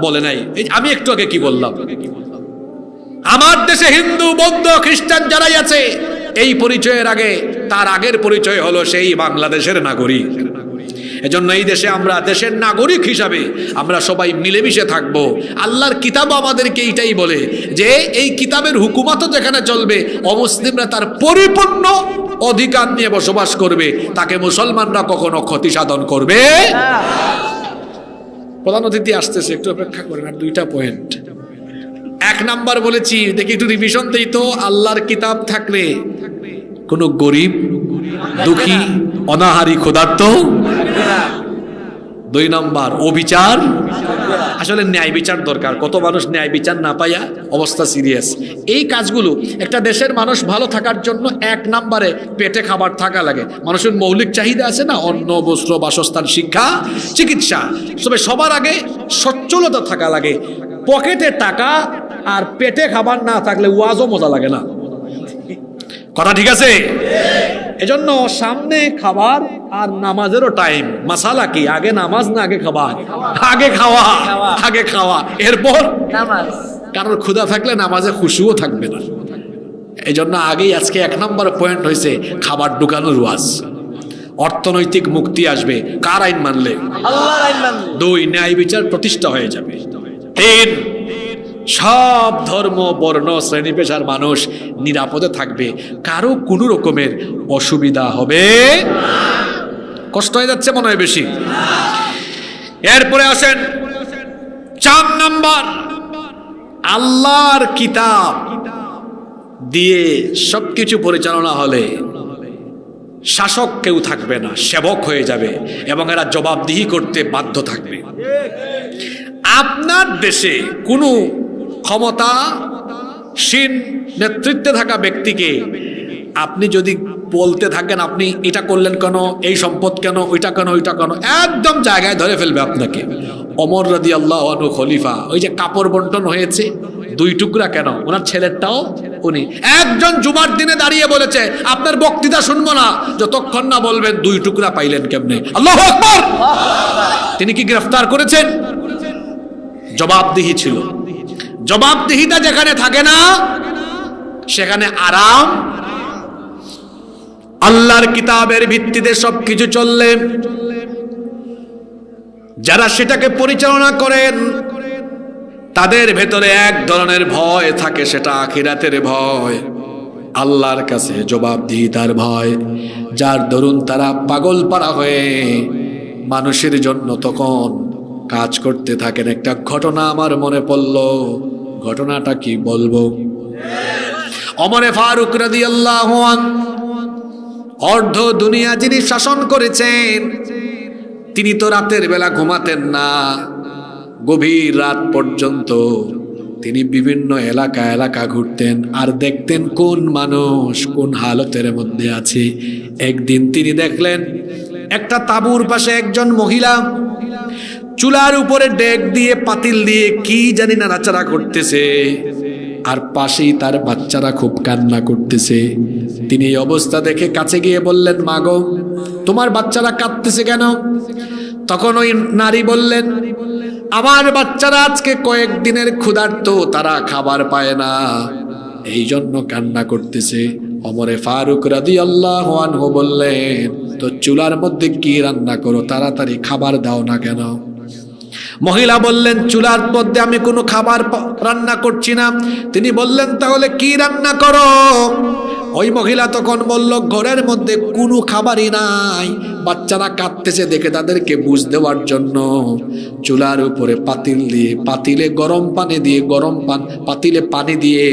বলে নাই। এই আমি একটু আগে কি বললাম, আমার দেশে হিন্দু বৌদ্ধ খ্রিস্টান যারাই আছে, এই পরিচয়ের আগে তার আগের পরিচয় হলো সেই বাংলাদেশের নাগরিক। এজন্য এই দেশে আমরা দেশের নাগরিক হিসাবে আমরা সবাই মিলেমিশে থাকব। আল্লাহর কিতাব আমাদেরকে এইটাই বলে যে এই কিতাবের হুকুমতও যেখানে চলবে, অমুসলিমরা তার পরিপূর্ণ অধিকার নিয়ে বসবাস করবে, তাকে মুসলমানরা কখনো ক্ষতি সাধন করবে। প্রধান অতিথি আসতেছে, একটু অপেক্ষা করেন, আর 2টা পয়েন্ট। 1 নাম্বার বলেছি, দেখি একটু রিভিশন দেই তো, আল্লাহর কিতাব থাকলে কোনো গরিব দুঃখী অনাহারী ক্ষুধার্ত। 2 নাম্বার অবিচার, আসলে ন্যায় বিচার দরকার। কত মানুষ ন্যায় বিচার না পাইয়া অবস্থা সিরিয়াস। এই কাজগুলো একটা দেশের মানুষ ভালো থাকার জন্য 1 নাম্বারে পেটে খাবার থাকা লাগে। মানুষের মৌলিক চাহিদা আছে না, অন্ন বস্ত্র বাসস্থান শিক্ষা চিকিৎসা, তবে সবার আগে সচ্ছলতা থাকা লাগে। পকেটে টাকা আর পেটে খাবার না থাকলে ওয়াজও মজা লাগে না। কথা ঠিক আছে? এজন্য সামনে খাবার আর নামাজেরও টাইম। মাসালা কি, আগে নামাজ না আগে খাবার? আগে খাওয়া, আগে খাওয়া, এরপর নামাজ। কারণ ক্ষুধা থাকলে নামাজে খুশুও থাকবে না। এই জন্য আগেই আজকে 1 নম্বর পয়েন্ট হয়েছে খাবার ঢুকানোর ওয়াজ। অর্থনৈতিক মুক্তি আসবে কার আইন মানলে? আল্লাহর আইন মানলে। 2 ন্যায় বিচার প্রতিষ্ঠা হয়ে যাবে। 3 সব ধর্ম বর্ণ শ্রেণী পেশার মানুষ নিরাপদে থাকবে, কারো কোনো রকমের অসুবিধা হবে। কষ্ট হয়ে যাচ্ছে মনে হয় বেশি? এরপরে আসেন 4 নাম্বার, আল্লাহর কিতাব দিয়ে সবকিছু পরিচালনা হলে শাসক কেউ থাকবে না, সেবক হয়ে যাবে এবং এরা জবাবদিহি করতে বাধ্য থাকবে। আপনার দেশে কোনো ক্ষমতাসীন নেতৃত্বে থাকা ব্যক্তিকে আপনি যদি বলতে থাকেন, আপনি এটা করলেন কেন, এই সম্পদ কেন, ওইটা কেন, ওইটা কেন, একদম জায়গায় ধরে ফেলবে আপনাকে। ওমর রাদিয়াল্লাহু আনহু খলিফা, ওই যে কাপড় বন্টন হয়েছে 2 টুকরা কেন, ওনার ছেলেরটাও উনি। একজন জুমার দিনে দাঁড়িয়ে বলেছে আপনার বক্তৃতা শুনবো না যতক্ষণ না বলবেন 2 টুকরা পাইলেন কেমনে। আল্লাহু আকবার! তিনি কি গ্রেফতার করেছেন? জবাবদিহি ছিল। জবাবদিহিতা যেখানে থাকে না সেখানে আরাম। আল্লাহর কিতাবের ভিত্তিতে সবকিছু চললে যারা সেটাকে পরিচালনা করেন তাদের ভেতরে এক ধরনের ভয় থাকে, সেটা আখিরাতের ভয়, আল্লাহর কাছে জবাবদিহিতার ভয়, যার দরুন তারা পাগল পারা হয়ে মানুষের জন্য তখন কাজ করতে থাকেন। একটা ঘটনা আমার মনে পড়ল, ঘটনাটা কি বলবো। ওমরে ফারুক রাদিয়াল্লাহু আনহু অর্ধ দুনিয়া যিনি শাসন করেছেন, তিনি তো রাতের বেলা ঘুমাতেন না, গভীর রাত পর্যন্ত তিনি বিভিন্ন এলাকা এলাকা ঘুরতেন আর দেখতেন কোন মানুষ কোন হালতের মধ্যে আছে। একদিন তিনি দেখলেন একটা তাঁবুর পাশে একজন মহিলা চুলার উপরে ডেক দিয়ে পাতিল দিয়ে কি জানি নাড়াচাড়া করতেছে। আর পাশেই তার বাচ্চারা খুব কান্না করতেছে। তিনি এই অবস্থা দেখে কাছে গিয়ে বললেন, মা গো, তোমার বাচ্চারা কাঁদতেছে কেন? তখন ওই নারী বললেন, আমার বাচ্চারা আজকে কয়েকদিনের ক্ষুধার্ত, তারা খাবার পায় না, এই জন্য কান্না করতেছে। ওমরে ফারুক রাদিয়াল্লাহু আনহু বললেন, তো চুলার মধ্যে কি রান্না করো, তাড়াতাড়ি খাবার দাও না কেন? মহিলা বললেন, চুলার মধ্যে আমি কোনো খাবার রান্না করছি না। তিনি বললেন, তাহলে কি রান্না করো? ওই মহিলা তখন বলল, ঘরের মধ্যে কোনো খাবারই নাই। বাচ্চারা কাঁদতেছে দেখে তাদেরকে বুঝ দেওয়ার জন্য চুলার উপরে পাতিল দিয়ে, পাতিলে গরম পানি দিয়ে, পাতিলে পানি দিয়ে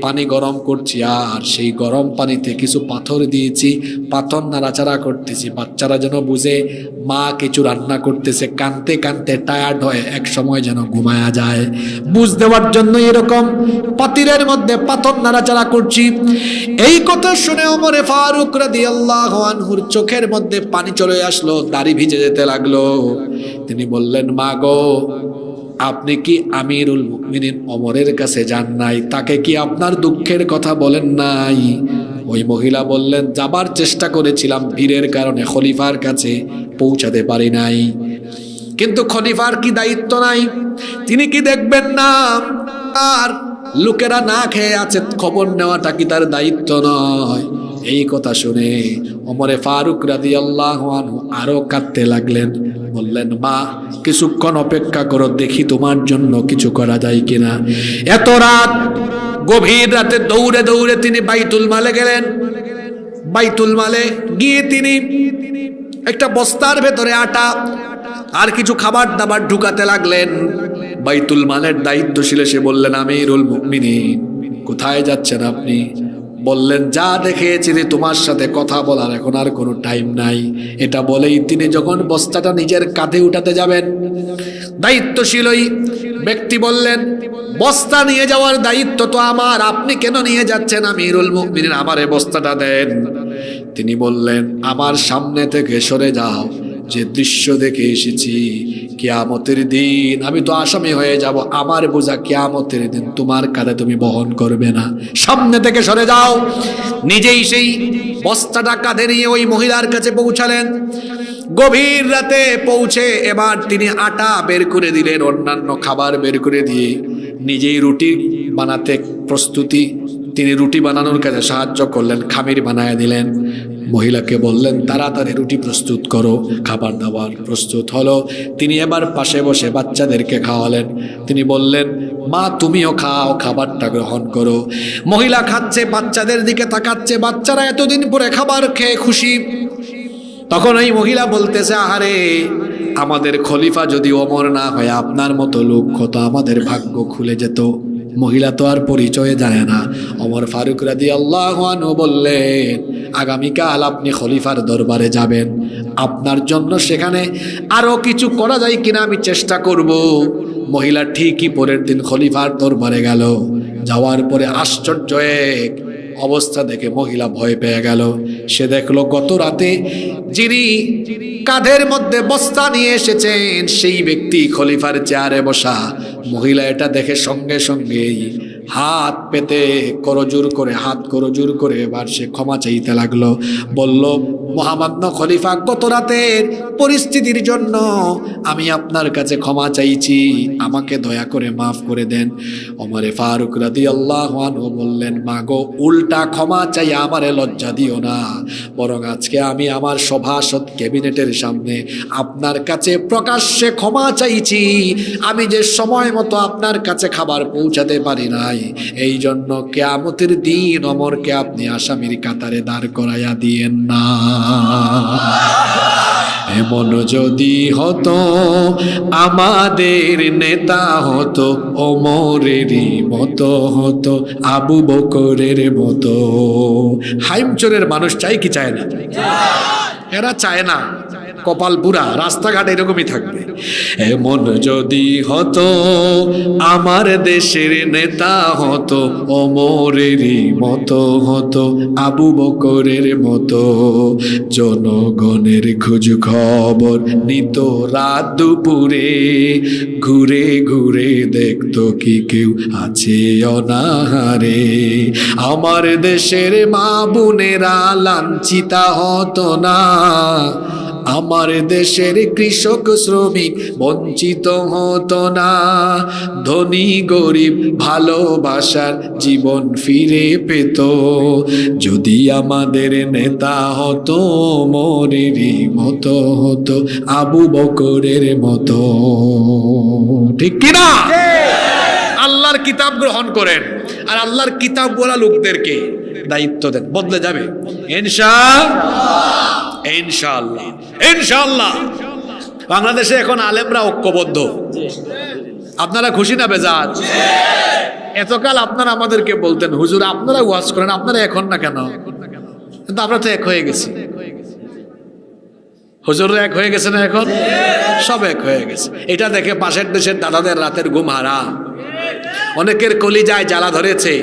পানি গরম করছি, আর সেই গরম পানিতে কিছু পাথর দিয়েছি, পাথর নাড়াচাড়া করতেছি। বাচ্চারা যেন বুঝে মা কিছু রান্না করতেছে, কানতে কানতে টায়ার্ড হয়, এক সময় যেন ঘুমায়া যায়, বুঝ দেওয়ার জন্য এরকম পাতিলের মধ্যে পাথর নাড়াচাড়া করছি। এই কথা শুনে ওমরে ফারুক রাদিয়াল্লাহু আনহুর চোখের মধ্যে পানি চলে আসলো, দাড়ি ভিজে যেতে লাগলো। তিনি বললেন, মা গো, আপনি কি আমিরুল মুমিনিন ওমরের কাছে যান নাই? তাকে কি আপনার দুঃখের কথা বলেন নাই? ওই মহিলা বললেন, যাবার চেষ্টা করেছিলাম, ভিড়ের কারণে খলিফার কাছে পৌঁছাতে পারি নাই। কিন্তু খলিফার কি দায়িত্ব নাই? তিনি কি দেখবেন না আর লোকেরা না খেয়ে আছে, খবর নেওয়াটা কি তার দায়িত্ব নয়? এই কথা শুনে ওমরে ফারুক রাদিয়াল্লাহু আনহু আরো কাঁদতে লাগলেন। বললেন, মা, কিছুক্ষণ অপেক্ষা করো, দেখি তোমার জন্য কিছু করা যায় কিনা। এত রাত, গভীর রাতে দৌড়ে দৌড়ে তিনি বাইতুল মালে গেলেন। বাইতুল মালে গিয়ে তিনি একটা বস্তার ভেতরে আটা আর কিছু খাবার দাবার ঢুকাতে লাগলেন। বাইতুল মালের দায়িত্বশীল এসে বললেন, আমিরুল মুমিনিন, কোথায় যাচ্ছেন আপনি? বললেন, যা দেখেছি যে তোমার সাথে কথা বলার এখন আর কোনো টাইম নাই। এটা বলেই তিনি যখন বস্তাটা নিজের কাঁধে উঠাতে যাবেন, দায়িত্বশীল ওই ব্যক্তি বললেন, বস্তা নিয়ে যাওয়ার দায়িত্ব তো আমার, আপনি কেন নিয়ে যাচ্ছেন? আমিরুল মুমিনিন, আমারে বস্তাটা দেন। তিনি বললেন, আমার সামনে থেকে সরে যাও, যে দৃশ্য দেখে এসেছি কিয়ামতের দিন আমি তো আসামি হয়ে যাব, আমার বোঝা কিয়ামতের দিন তোমার কাঁধে তুমি বহন করবে না, সামনে থেকে সরে যাও। নিজেই সেই বস্তাটা কাঁধে নিয়ে ওই মহিলার কাছে পৌঁছালেন। গভীর রাতে পৌঁছে এবার তিনি আটা বের করে দিলেন, অন্যান্য খাবার বের করে দিয়ে নিজেই রুটি বানাতে প্রস্তুতি, তিনি রুটি বানানোর কাজে সাহায্য করলেন, খামির বানায় দিলেন। মহিলাকে বললেন, তাড়াতাড়ি রুটি প্রস্তুত করো। খাবার দাবার প্রস্তুত হলো। তিনি এবার পাশে বসে বাচ্চাদেরকে খাওয়ালেন। তিনি বললেন, মা, তুমিও খাও, খাবারটা গ্রহণ করো। মহিলা খাচ্ছে, বাচ্চাদের দিকে তাকাচ্ছে, বাচ্চারা এতদিন পরে খাবার খেয়ে খুশি। তখন ওই মহিলা বলতেছে, আহারে, আমাদের খলিফা যদি ওমর না হয়, আপনার মতো লোক হতো, আমাদের ভাগ্য খুলে যেত। মহিলা তো আর পরিচয় জানে না। ওমর ফারুক রাদিয়াল্লাহু আনহু বললেন, আগামীকাল আপনি খলিফার দরবারে যাবেন, আপনার জন্য সেখানে আরো কিছু করা যায় কিনা আমি চেষ্টা করব। মহিলা ঠিকই পরের দিন খলিফার দরবারে গেল। যাওয়ার পরে আশ্চর্য এক অবস্থা দেখে মহিলা ভয় পেয়ে গেল। সে দেখলো গত রাতে যিনি কাঁধের মধ্যে বস্তা নিয়ে এসেছেন সেই ব্যক্তি খলিফার চেয়ারে বসা। মহিলা এটা দেখে সঙ্গে সঙ্গেই হাত পেতে হাত করজোর করে এবার সে ক্ষমা চাইতে লাগলো। বলল, মহামান্য খলিফা, গত রাতের পরিস্থিতির জন্য আমি আপনার কাছে ক্ষমা চাইছি, আমাকে দয়া করে মাফ করে দেন। ওমরে ফারুক রাদিয়াল্লাহু আনহু বললেন, মাগো, উল্টা ক্ষমা চাই আমারে লজ্জা দিও না, বরং আজকে আমি আমার সভাসদ ক্যাবিনেটের সামনে আপনার কাছে প্রকাশ্যে ক্ষমা চাইছি। আমি যে সময় মতো আপনার কাছে খাবার পৌঁছাতে পারি নাই, এই জন্য কিয়ামতের দিন ওমরকে আপনি আসামির কাতারে দাঁড় করাইয়া দিয়েন না। এমন যদি হতো আমাদের নেতা হতো, ওমরেরই মতো হতো, আবু বকরের মতো। হাইমচরের মানুষ চাই কি চায় না? এরা চায় না। কপাল পুরা, রাস্তাঘাট এরকমই থাকবে। এমন যদি হতো আমার দেশের নেতা হতো, ওমরেরই মতো হতো, আবু বকরের মতো, জনগণের খোঁজ খবর নিত রাত দুপুরে, ঘুরে ঘুরে দেখতো কি কেউ আছে অনাহারে। আমার দেশের মা বোনেরা লাঞ্ছিতা হতো না, আমার দেশের কৃষক শ্রমিক বঞ্চিত হতো না, ধনী গরিব ভালোবাসার জীবন ফিরে পেত, যদি আমাদের নেতা হতো ওমরেরই মতো হতো, আবু বকরের মতো। ঠিক কিনা? আল্লাহর কিতাব গ্রহণ করেন আর আল্লাহর কিতাব বলা লোকদেরকে দায়িত্ব দেন, বদলে যাবে ইনশাআল্লাহ। ইনশাআল্লাহ বাংলাদেশে এখন আলেমরা ঐক্যবদ্ধ। আপনারা খুশি না বেজার? এতকাল আপনারা আমাদেরকে বলতেন হুজুর আপনারা ওয়াজ করেন, আপনারা এখন না কেন? কিন্তু আমরা তো এক হয়ে গেছি। হুজুররা এক হয়ে গেছে না? এখন সব এক হয়ে গেছে। এটা দেখে পাশের দেশের দাদাদের রাতের ঘুম হারাম। অনেকের কলিজায় জ্বালা ধরেছে।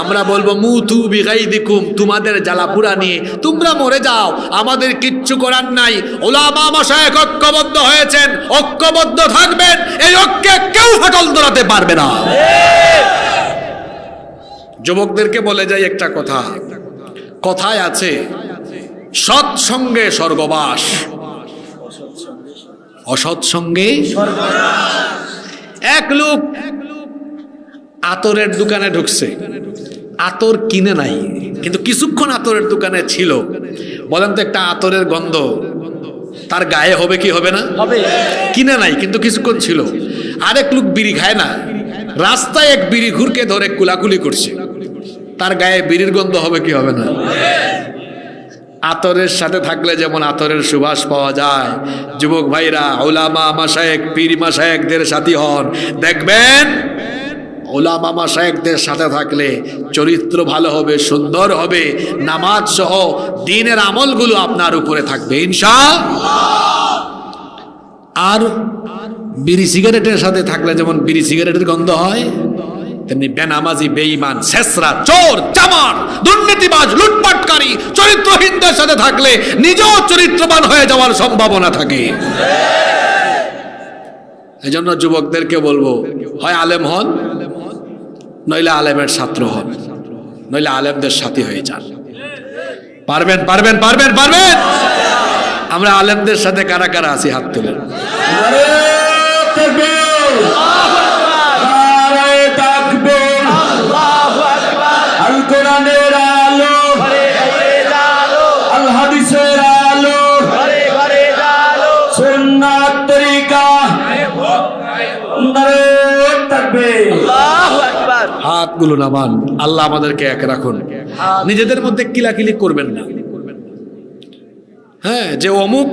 আমরা বলবো মুতু বিগাইদিকুম, তোমাদের জ্বালা পুরা নিয়ে তোমরা মরে যাও, আমাদের কিচ্ছু করার নাই। উলামা মাশায়েখ ঐক্যবদ্ধ হয়েছেন, ঐক্যবদ্ধ থাকবেন, এই ঐক্যে কেউ ফাটল ধরাতে পারবে না। যুবকদেরকে বলে যাই একটা কথা, কথায় আছে সৎসঙ্গে স্বর্গবাস, অসৎসঙ্গে এক লোক আতরের দোকানে ঢুকছে, আতর কিনে নাই কিন্তু কিছুক্ষণ আতরের দোকানে ছিল। বলেন তো একটা আতরের গন্ধ তার গায়ে হবে কি হবে না? কিনে নাই কিন্তু কিছুক্ষণ ছিল। আরেক লোক বিড়ি খায় না, রাস্তায় এক বিড়ি ঘুরকে ধরে কুলাকুলি করছে, তার গায়ে বিড়ির গন্ধ হবে কি হবে না? আতরের সাথে থাকলে যেমন আতরের সুবাস পাওয়া যায়, যুবক ভাইরা উলামা মাশায়েখ পীর মাশায়েখদের সাথী হন, দেখবেন উলামা মাশায়েখদের সাথে থাকলে চরিত্র ভালো হবে, সুন্দর হবে, নামাজ সহ দ্বীনের আমলগুলো আপনার উপরে থাকবে ইনশাআল্লাহ। আর বিড়ি সিগারেটের সাথে থাকলে যেমন বিড়ি সিগারেটের গন্ধ হয়, তেমনি বেনামাজি, বেঈমান, ছেসরা, চোর, চামার, দুর্নীতিবাজ, লুটপাটকারী, চরিত্রহীনদের সাথে থাকলে নিজেও চরিত্রবান হয়ে যাওয়ার সম্ভাবনা থাকে। এজন্য যুবকদেরকে বলবো, হয় আলেম হন, নইলে আলেমের ছাত্র হন, নইলে আলেমদের সাথী হয়ে যান। পারবেন পারবেন পারবেন পারবেন? আমরা আলেমদের সাথে কারা কারা আছি হাত তুলেন। আল কোরআনের আলো, আল হাদিসের আলো, সুন্নাত তরিকা, নারে তাকবীর। হাতগুলো নামান, আল্লাহ আমাদেরকে এক রাখুন। নিজেদের মধ্যে কিলাকিলি করবেন না। হ্যাঁ, যে অমুক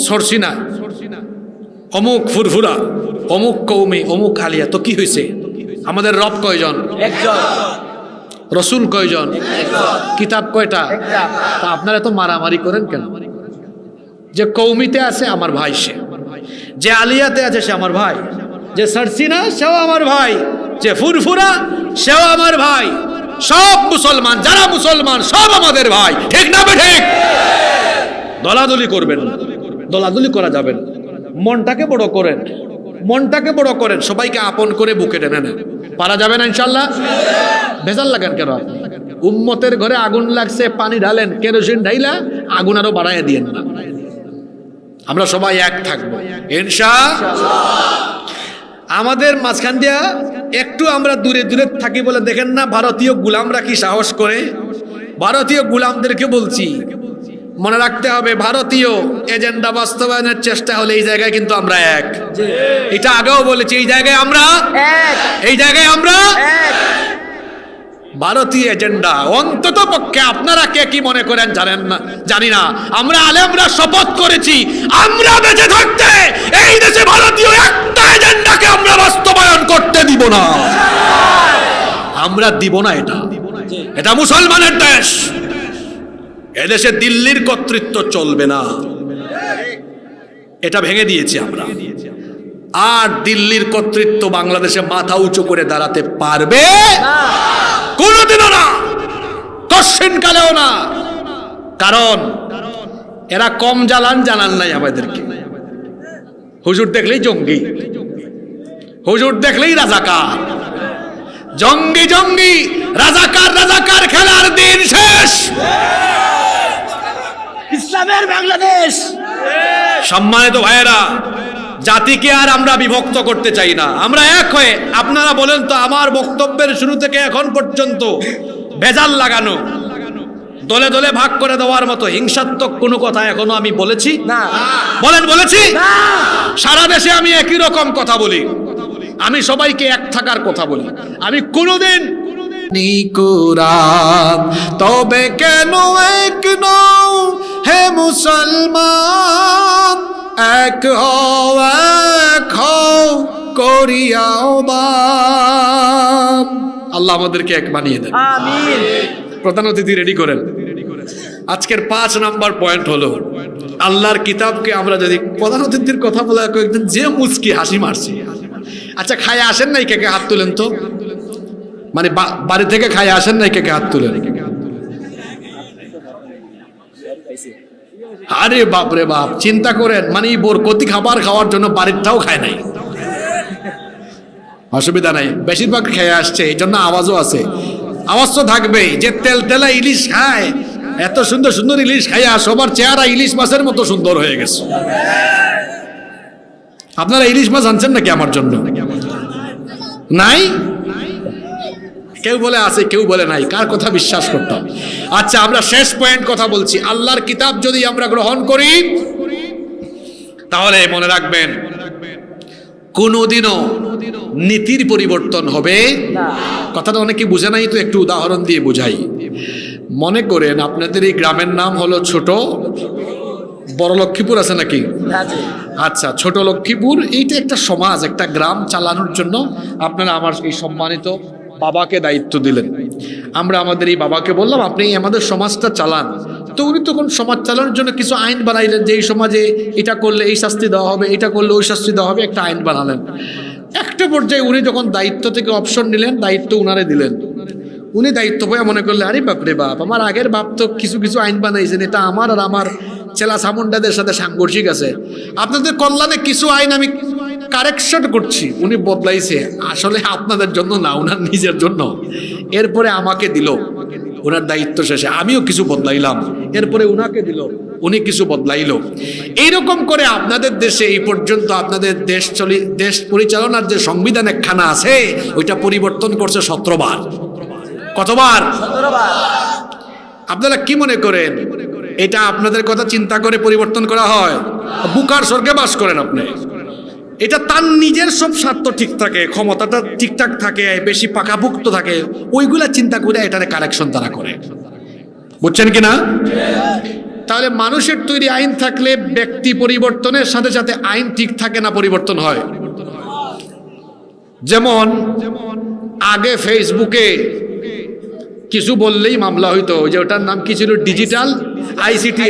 সরসিনা, অমুক ফুরফুরা, অমুক কৌমি, অমুক আলিয়া, তো কি হয়েছে? আমাদের রব কয়জন? একজন। রসুল কয়জন? কিতাব কয়টা? তা আপনারা তো মারামারি করেন কেন? যে কৌমিতে আছে আমার ভাই সে, যে আলিয়াতে আছে সে আমার ভাই, যে সরসিনা সেও আমার ভাই, যে ফুরফুরা সেও আমার ভাই। সব মুসলমান, যারা মুসলমান সব আমাদের ভাই, ঠিক না ঠিক? দলাদলি করবেন না, দলাদলি করা যাবে না। মনটাকে বড় করেন, মনটাকে বড় করেন, সবাইকে আপন করে বুকে টেনে নেন। পারা যাবে না ইনশাল্লাহ? ভেজাল লাগান কেন? আপনি উম্মতের ঘরে আগুন লাগছে, পানি ঢালেন, কেরোসিন ঢাইলা আগুন আরো বাড়াইয়া দিয়েন না। আমরা সবাই এক থাকবো ইনশাআল্লাহ। আমাদের মাঝখান দিয়া একটু আমরা দূরে দূরে থাকি বলে দেখেন না ভারতীয় গোলামরা কি সাহস করে। ভারতীয় গোলামদেরকে বলছি, মনে রাখতে হবে ভারতীয় এজেন্ডা বাস্তবায়নের চেষ্টা হলে এই জায়গায় কিন্তু আমরা এক। এটা আগেও বলেছি, এই জায়গায় আমরা এক, এই জায়গায় আমরা এক। ভারতীয় এজেন্ডা অন্তত পক্ষে আপনারা কে কি মনে করেন জানেন না, জানি না। আমরা আলেমরা শপথ করেছি, আমরা বেঁচে থাকতে এই দেশে ভারতীয় একটা এজেন্ডাকে আমরা বাস্তবায়ন করতে দিব না। আমরা দিব না। এটা মুসলমানের দেশ, এদেশে দিল্লির কর্তৃত্ব চলবে না। এটা ভেঙে দিয়েছি আমরা। আর দিল্লির কর্তৃত্ব বাংলাদেশে মাথা উঁচু করে দাঁড়াতে পারবে কোনোদিনও না, কশিন কালেও না। কারণ এরা কম জানান নাই আমাদেরকে। হুজুর দেখলেই জঙ্গি, হুজুর দেখলেই রাজাকার, জঙ্গি জঙ্গি, রাজাকার রাজাকার, খেলার দিন শেষ। ইসলামের বাংলাদেশ। সম্মানিত ভাইয়েরা, জাতিকে আর আমরা বিভক্ত করতে চাই না, আমরা এক হয়ে। আপনারা বলেন তো, আমার বক্তব্যের শুরু থেকে এখন পর্যন্ত ভেজাল লাগানো, দলে দলে ভাগ করে দেওয়ার মতো হিংসাত্মক কোনো কথা এখনো আমি বলেছি না। বলেন, বলেছি? না। সারা দেশে আমি একই রকম কথা বলি, আমি সবাইকে এক থাকার কথা বলি। আমি কোনোদিন কুরআন তবে কেন এক নও হে মুসলমান, এক হও এক হও করিয়াও বাম। আল্লাহ আমাদেরকে এক বানিয়ে দেন, আমিন। প্রধান অতিথি রেডি করেন। আজকের 5 নাম্বার পয়েন্ট হলো, আল্লাহর কিতাবকে আমরা যদি প্রধান অতিথির কথা বলে কয়েকদিন যে মুচকি হাসি মারছি। আচ্ছা, খায় আসেন নাই? কে কে হাত তুলেন তো? মানে বাড়ি থেকে খায় আসেন নাই? কে কে হাত তুলেন? আরে বাপ রে বাপ, চিন্তা করেন, মানে বরকতি খাবার খাওয়ার জন্য বাড়িরটাও খায় নাই। অসুবিধা নাই, বেশিরভাগ খেয়ে আসছে, এই জন্য আওয়াজও আছে। আওয়াজ তো থাকবেই। যে তেল তেলা ইলিশ খায়, এত সুন্দর সুন্দর ইলিশ খাইয়া সবার চেহারা ইলিশ মাছের মতো সুন্দর হয়ে গেছে। আপনারা ইলিশ মাছ আনছেন নাকি আমার জন্য? নাই? কেউ বলে আছে, কেউ বলে নাই। কার কথা বিশ্বাস করতাম? আচ্ছা, আমরা শেষ পয়েন্ট কথা বলছি। আল্লাহর কিতাব যদি আমরা গ্রহণ করি, তাহলে মনে রাখবেন, কোনোদিনও নীতির পরিবর্তন হবে না। কথাটা অনেকে বুঝে নাই, তো একটু উদাহরণ দিয়ে বুঝাই। মনে করেন আপনাদের এই গ্রামের নাম হলো ছোট বড় লক্ষ্মীপুর, আছে নাকি? আচ্ছা, ছোট লক্ষ্মীপুর, এইটা একটা সমাজ, একটা গ্রাম চালানোর জন্য আপনারা আমার এই সম্মানিত বাবাকে দায়িত্ব দিলেন। আমরা আমাদের এই বাবাকে বললাম, আপনি আমাদের সমাজটা চালান। তো উনি তখন সমাজ চালানোর জন্য কিছু আইন বানাইলেন, যে এই সমাজে এটা করলে এই শাস্তি দেওয়া হবে, এটা করলে ওই শাস্তি দেওয়া হবে, একটা আইন বানালেন। একটা পর্যায়ে উনি যখন দায়িত্ব থেকে অপশন নিলেন, দায়িত্ব উনারে দিলেন। উনি দায়িত্ব পেয়ে মনে করলেন, আরে বাপরে বাপ, আমার আগের বাপ তো কিছু কিছু আইন বানাইছেন, এটা আমার আর আমার চেলা সামুন্ডাদের সাথে সাংঘর্ষিক আছে। আপনাদের কল্যাণে কিছু আইন আমি কারেকশন করছি। উনি বদলাইছে, আসলে আপনাদের জন্য না, উনার নিজের জন্য। এরপরে আমাকে দিল, ওনার দায়িত্ব শেষে আমিও কিছু বদলাইলাম, এরপরে উনাকে দিল, উনি কিছু বদলাইলো। এইরকম করে আপনাদের দেশে এই পর্যন্ত আপনাদের দেশ পরিচালনার যে সংবিধান একখানা আছে, ওইটা পরিবর্তন করছে 17 বার। কতবার? 17 বার। আপনারা কি মনে করেন এটা আপনাদের কথা চিন্তা করে পরিবর্তন করা হয়? বুকার স্বর্গে বাস করেন আপনি। এটা তার নিজের সব স্বার্থ ঠিক থাকে, ক্ষমতাটা ঠিকঠাক থাকে, বেশি পাকাভুক্ত থাকে, ওইগুলা চিন্তা করে এটারে কারেকশন তারা করে। বুঝছেন কিনা? তাহলে মানুষের তৈরি আইন থাকলে ব্যক্তি পরিবর্তনের সাথে সাথে আইন ঠিক থাকে না, পরিবর্তন হয়। যেমন আগে ফেসবুকে কিছু বললেই মামলা হইতো, যে ওটার নাম কি ছিল, ডিজিটাল আইসিটি।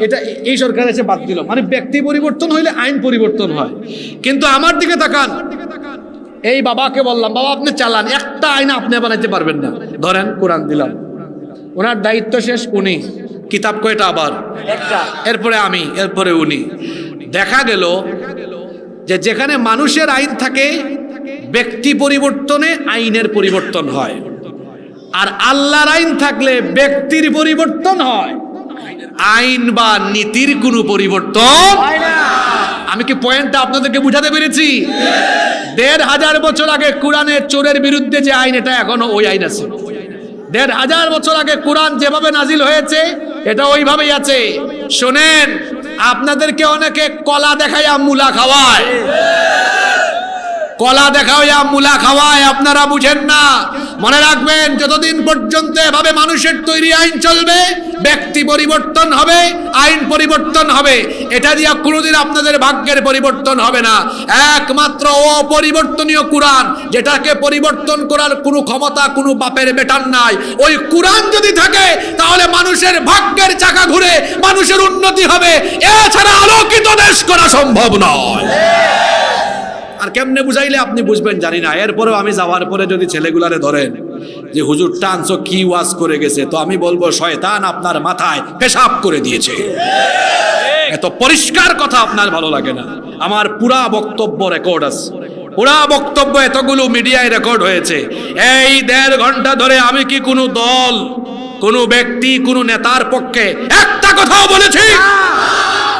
এটা এই সরকার এসে বাদ দিল। মানে ব্যক্তি পরিবর্তন হইলে আইন পরিবর্তন হয়। কিন্তু আমার দিকে তাকান, এই বাবাকে বললাম, বাবা আপনি চালান, একটা আইন আপনি বানাইতে পারবেন না। ধরেন কোরআন দিলাম, ওনার দায়িত্ব শেষ, উনি কিতাব কয়টা আবার একটা, এরপরে আমি, এরপরে উনি। দেখা গেল যে যেখানে মানুষের আইন থাকে, ব্যক্তি পরিবর্তনে আইনের পরিবর্তন হয়, আর আল্লাহর আইন থাকলে ব্যক্তির পরিবর্তন হয়, আইন বা নীতির কোনো পরিবর্তন হয় না। আমি কি পয়েন্টটা আপনাদেরকে বুঝাতে পেরেছি? 1500 বছর আগে কোরআনের চোরের বিরুদ্ধে যে আইন, এটা এখনো ওই আইন আছে। 1500 বছর আগে কোরআন যেভাবে নাজিল হয়েছে, এটা ওইভাবেই আছে। শোনেন, আপনাদেরকে অনেকে কলা দেখাইয়া মূলা খাওয়ায়, কলা দেখাইয়া মূলা খাওয়ায়, আপনারা বুঝেন না। মনে রাখবেন, যতদিন পর্যন্ত এভাবে মানুষের তৈরি আইন চলবে, ব্যক্তি পরিবর্তন হবে, আইন পরিবর্তন হবে, এটা দিয়ে কোনোদিন আপনাদের ভাগ্যের পরিবর্তন হবে না। একমাত্র অপরিবর্তনীয় কোরআন, যেটাকে পরিবর্তন করার কোনো ক্ষমতা কোনো বাপের বেটার নাই, ওই কোরআন যদি থাকে, তাহলে মানুষের ভাগ্যের চাকা ঘুরে মানুষের উন্নতি হবে। এছাড়া আলো আলোকিত দেশ করা সম্ভব নয়। আর কেমনে বুঝাইলে আপনি বুঝবেন জানি না। এরপরেও আমি যাওয়ার পরে যদি ছেলেগুলারে ধরেন যে হুজুর টানছো কি ওয়াজ করে গেছে, তো আমি বলবো শয়তান আপনার মাথায় পেশাব করে দিয়েছে। এত পরিষ্কার কথা আপনার ভালো লাগে না। আমার পুরা বক্তব্য রেকর্ড আছে, পুরা বক্তব্য এতগুলো মিডিয়ায় রেকর্ড হয়েছে। এই 1.5 ঘন্টা ধরে আমি কি কোনো দল, কোনো ব্যক্তি, কোনো নেতার পক্ষে একটা কথাও বলেছি?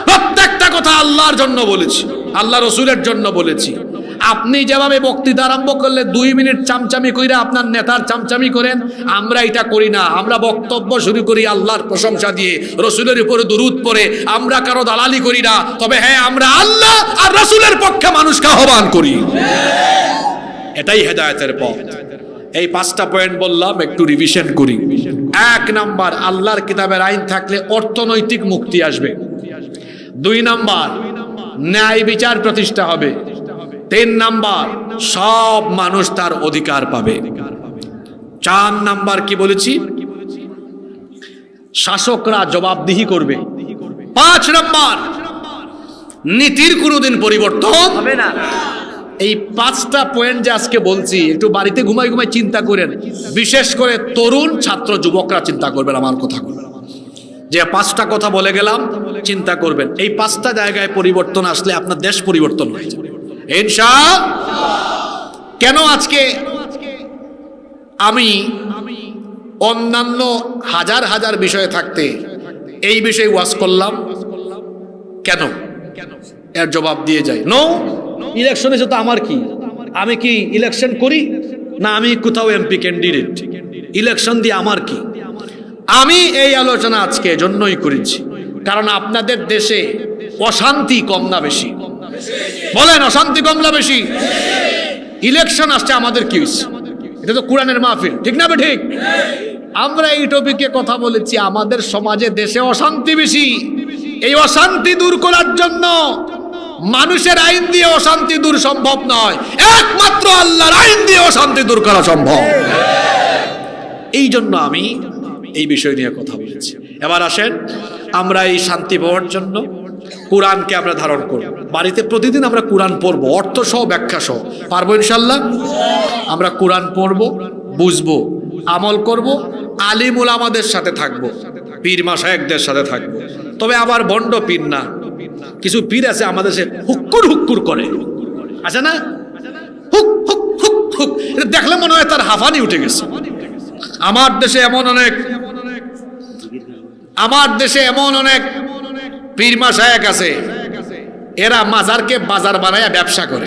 প্রত্যেকটা কথা আল্লাহর জন্য বলেছি, আল্লাহ রসুলের জন্য বলেছি। আপনি যেভাবে বক্তৃতা আরম্ভ করলে 2 মিনিট চামচামি কইরা আপনার নেতার চামচামি করেন, আমরা এটা করি না। আমরা বক্তব্য শুরু করি আল্লাহর প্রশংসা দিয়ে, রসুলের উপরে দুরূদ পড়ে। আমরা কারো দালালি করি না, তবে হ্যাঁ আমরা আল্লাহ আর রসুলের পক্ষে মানুষকে আহ্বান করি। এটাই হেদায়েতের পথ। এই 5টা পয়েন্ট বললাম, একটু রিভিশন করি। 1 নাম্বার, আল্লাহর কিতাবের আইন থাকলে অর্থনৈতিক মুক্তি আসবে। 2 নাম্বার, ন্যায় বিচার প্রতিষ্ঠা হবে। 3 নাম্বার, সব মানুষ তার অধিকার পাবে। 4 নাম্বার কি বলেছি? শাসকরা জবাবদিহি করবে। 5 নাম্বার, নীতির কোনোদিন পরিবর্তন হবে না। এই 5টা পয়েন্ট যে আজকে বলছি, একটু বাড়িতে ঘুমাই ঘুমাই চিন্তা করেন। বিশেষ করে তরুণ ছাত্র যুবকরা চিন্তা করবেন আমার কথা, যে 5টা কথা বলে গেলাম, চিন্তা করবেন। এই 5টা জায়গায় পরিবর্তন আসলে আপনার দেশ পরিবর্তন হয়ে যাবে ইনশাআল্লাহ। কেন আজকে আমি অন্যান্য হাজার হাজার বিষয়ে থাকতে এই বিষয়ে ওয়াজ করলাম? কেন? এর জবাব দিয়ে যাই। নো, ইলেকশনে তো আমার কি, আমি কি ইলেকশন করি না আমি কোথাও এমপি ক্যান্ডিডেট? ইলেকশন দিয়ে আমার কি? আমি এই আলোচনা আজকে এজন্যই করেছি কারণ আপনাদের দেশে অশান্তি কম না বেশি? বলেন, অশান্তি কম না বেশি? ইলেকশন আসছে, আমাদের কি হয়েছে? এটা তো কোরআনের মাহফিল, ঠিক না? ঠিক। আমরা এই টপিকে কথা বলেছি, আমাদের সমাজে দেশে অশান্তি বেশি। এই অশান্তি দূর করার জন্য মানুষের আইন দিয়ে অশান্তি দূর সম্ভব নয়, একমাত্র আল্লাহর আইন দিয়ে অশান্তি দূর করা সম্ভব। এই জন্য আমি এই বিষয় নিয়ে কথা বলেছি। এবার আসেন, আমরা এই শান্তি পাওয়ার জন্য কোরআনকে আমরা ধারণ করব। বাড়িতে প্রতিদিন আমরা কোরআন পড়বো, অর্থ সহ ব্যাখ্যা সহ। পারবো ইনশাল্লাহ? আমরা কোরআন পড়বো, বুঝবো, আমল করব, আলিম উলামাদের সাথে থাকবো, পীর মাশায়েখদের সাথে থাকবো। তবে আবার বন্ড পীর না, কিছু পীর আছে আমাদের সে হুক্কুর হুক্কুর করে, আছে না? হুক হুক হুক হুক, এটা দেখলে মনে হয় তার হাফানি উঠে গেছে। আমার দেশে এমন অনেক পীর মাশায়েখ আছে, এরা মাজারকে বাজার বানায়া ব্যবসা করে।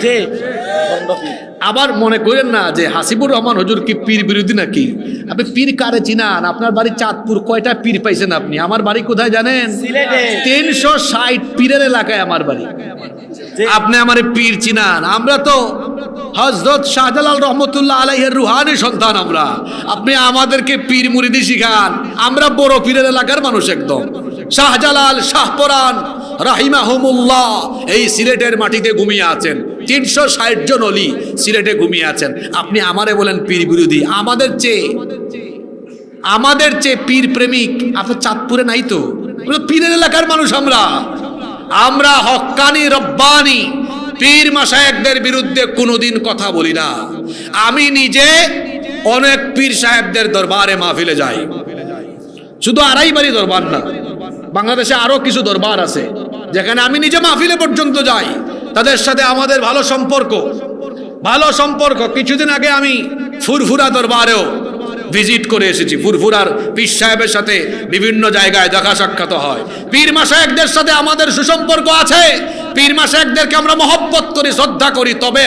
আবার মনে করেন না যে হাসিবুর রহমান হুজুর কি পীর বিরোধী নাকি? আপনি পীর কারে চিনান? আপনার বাড়ি চাঁদপুর, কয়টা পীর পাইছেন আপনি? আমার বাড়ি কোথায় জানেন? 360 পীরের এলাকায় আমার বাড়ি। আপনি আমার পীর চিনান? আমরা তো হযরত শাহজালাল রহমতুল্লাহ আলাইহির রুহানি সন্তান আমরা। আপনি আমাদেরকে পীর মুরিদি শিখান? আমরা বড় পীরের এলাকার মানুষ একদম। শাহজালাল, শাহপরান রাহিমাহুমুল্লাহ এই সিলেটের মাটিতে ঘুমিয়ে আছেন। 360 জন ওলি সিলেটে ঘুমিয়ে আছেন। আপনি আমারে বলেন পীর বিরোধী? আমাদের চেয়ে পীর প্রেমিক আপনার চাঁদপুরে নাই তো? পীরের এলাকার মানুষ আমরা হক্কানি রব্বানি পীর মাশায়েখদের বিরুদ্ধে কোনোদিন কথা বলি না। আমি নিজে অনেক পীর সাহেবদের দরবারে মাহফিলে যাই, শুধু আড়াইবাড়ি দরবার না, বাংলাদেশে আরো কিছু দরবার আছে যেখানে আমি নিজে মাহফিলে পর্যন্ত যাই। তাদের সাথে আমাদের ভালো সম্পর্ক। কিছুদিন আগে আমি ফুরফুরা দরবারেও ভিজিট করে এসেছি। ফুরফুরার পীর সাহেবের সাথে বিভিন্ন জায়গায় দেখা সাক্ষাৎ হয়। পীর মাশায়েখদের সাথে আমাদের সুসম্পর্ক আছে। পীর মাশায়েখদেরকে আমরা মহব্বত করি, শ্রদ্ধা করি। তবে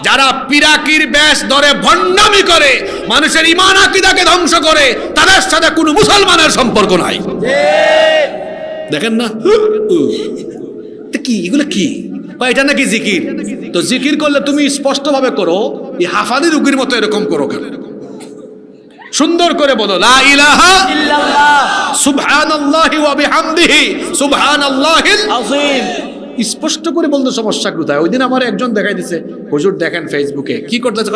যারা পিরাকির বেশ ধরে ভণ্ডামি করে, মানুষের ঈমান আকীদাকে ধ্বংস করে, তাদের সাথে কোনো মুসলমানের সম্পর্ক নাই। দেখেন না কি এগুলো? কি এটা নাকি জিকির? তো জিকির করলে তুমি স্পষ্ট ভাবে করো, এই হাফানি রুগীর মতো এরকম করো কেন? সুন্দর করে বলো লা ইলাহা ইল্লাল্লাহ সুবহানাল্লাহি ওয়া বিহামদিহি সুবহানাল্লাহিল আযীম। স্পষ্ট করে বলতে সমস্যা কোথায়? ওই দিন আমার একজন দেখাই দিছে, হুজুর দেখেন ফেসবুকে কি করতেছে,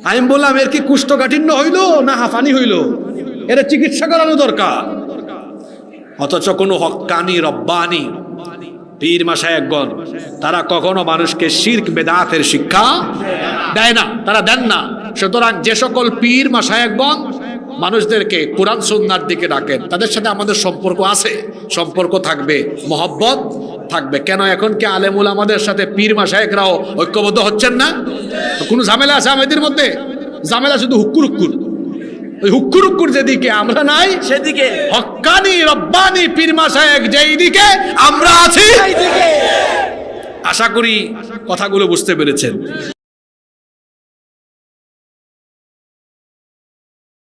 আমি বললাম এর কি কুষ্ঠকাঠিন্য হইলো না হাফানি হইলো? এর চিকিৎসা করানো দরকার। অথচ কোনো হক্কানি রব্বানি পীর মাশায়েখগণ তারা কখনো মানুষকে শিরক বেদাতের শিক্ষা দেয় না, তারা দেন না। সুতরাং যে সকল পীর মাশায়েখগণ মানুষদেরকে কোরআন সুন্নাহর দিকে ডাকেন, তাদের সাথে আমাদের সম্পর্ক আছে, সম্পর্ক থাকবে, মহব্বত থাকবে। কেন এখন কি আলেমুল আমাদের সাথে পীর মাশায়েখরাও ঐক্যবদ্ধ হচ্ছেন না? কোনো ঝামেলা আছে আমাদের মধ্যে? ঝামেলা শুধু হুক্কুর হুক্কুর, ওই হুক্কুর হুক্কুর যেদিকে আমরা নাই, সেদিকে হক্কানি রব্বানি পীর মাশায়েখ যেই দিকে আমরা আছি। এইদিকে আশা করি কথাগুলো বুঝতে পেরেছেন।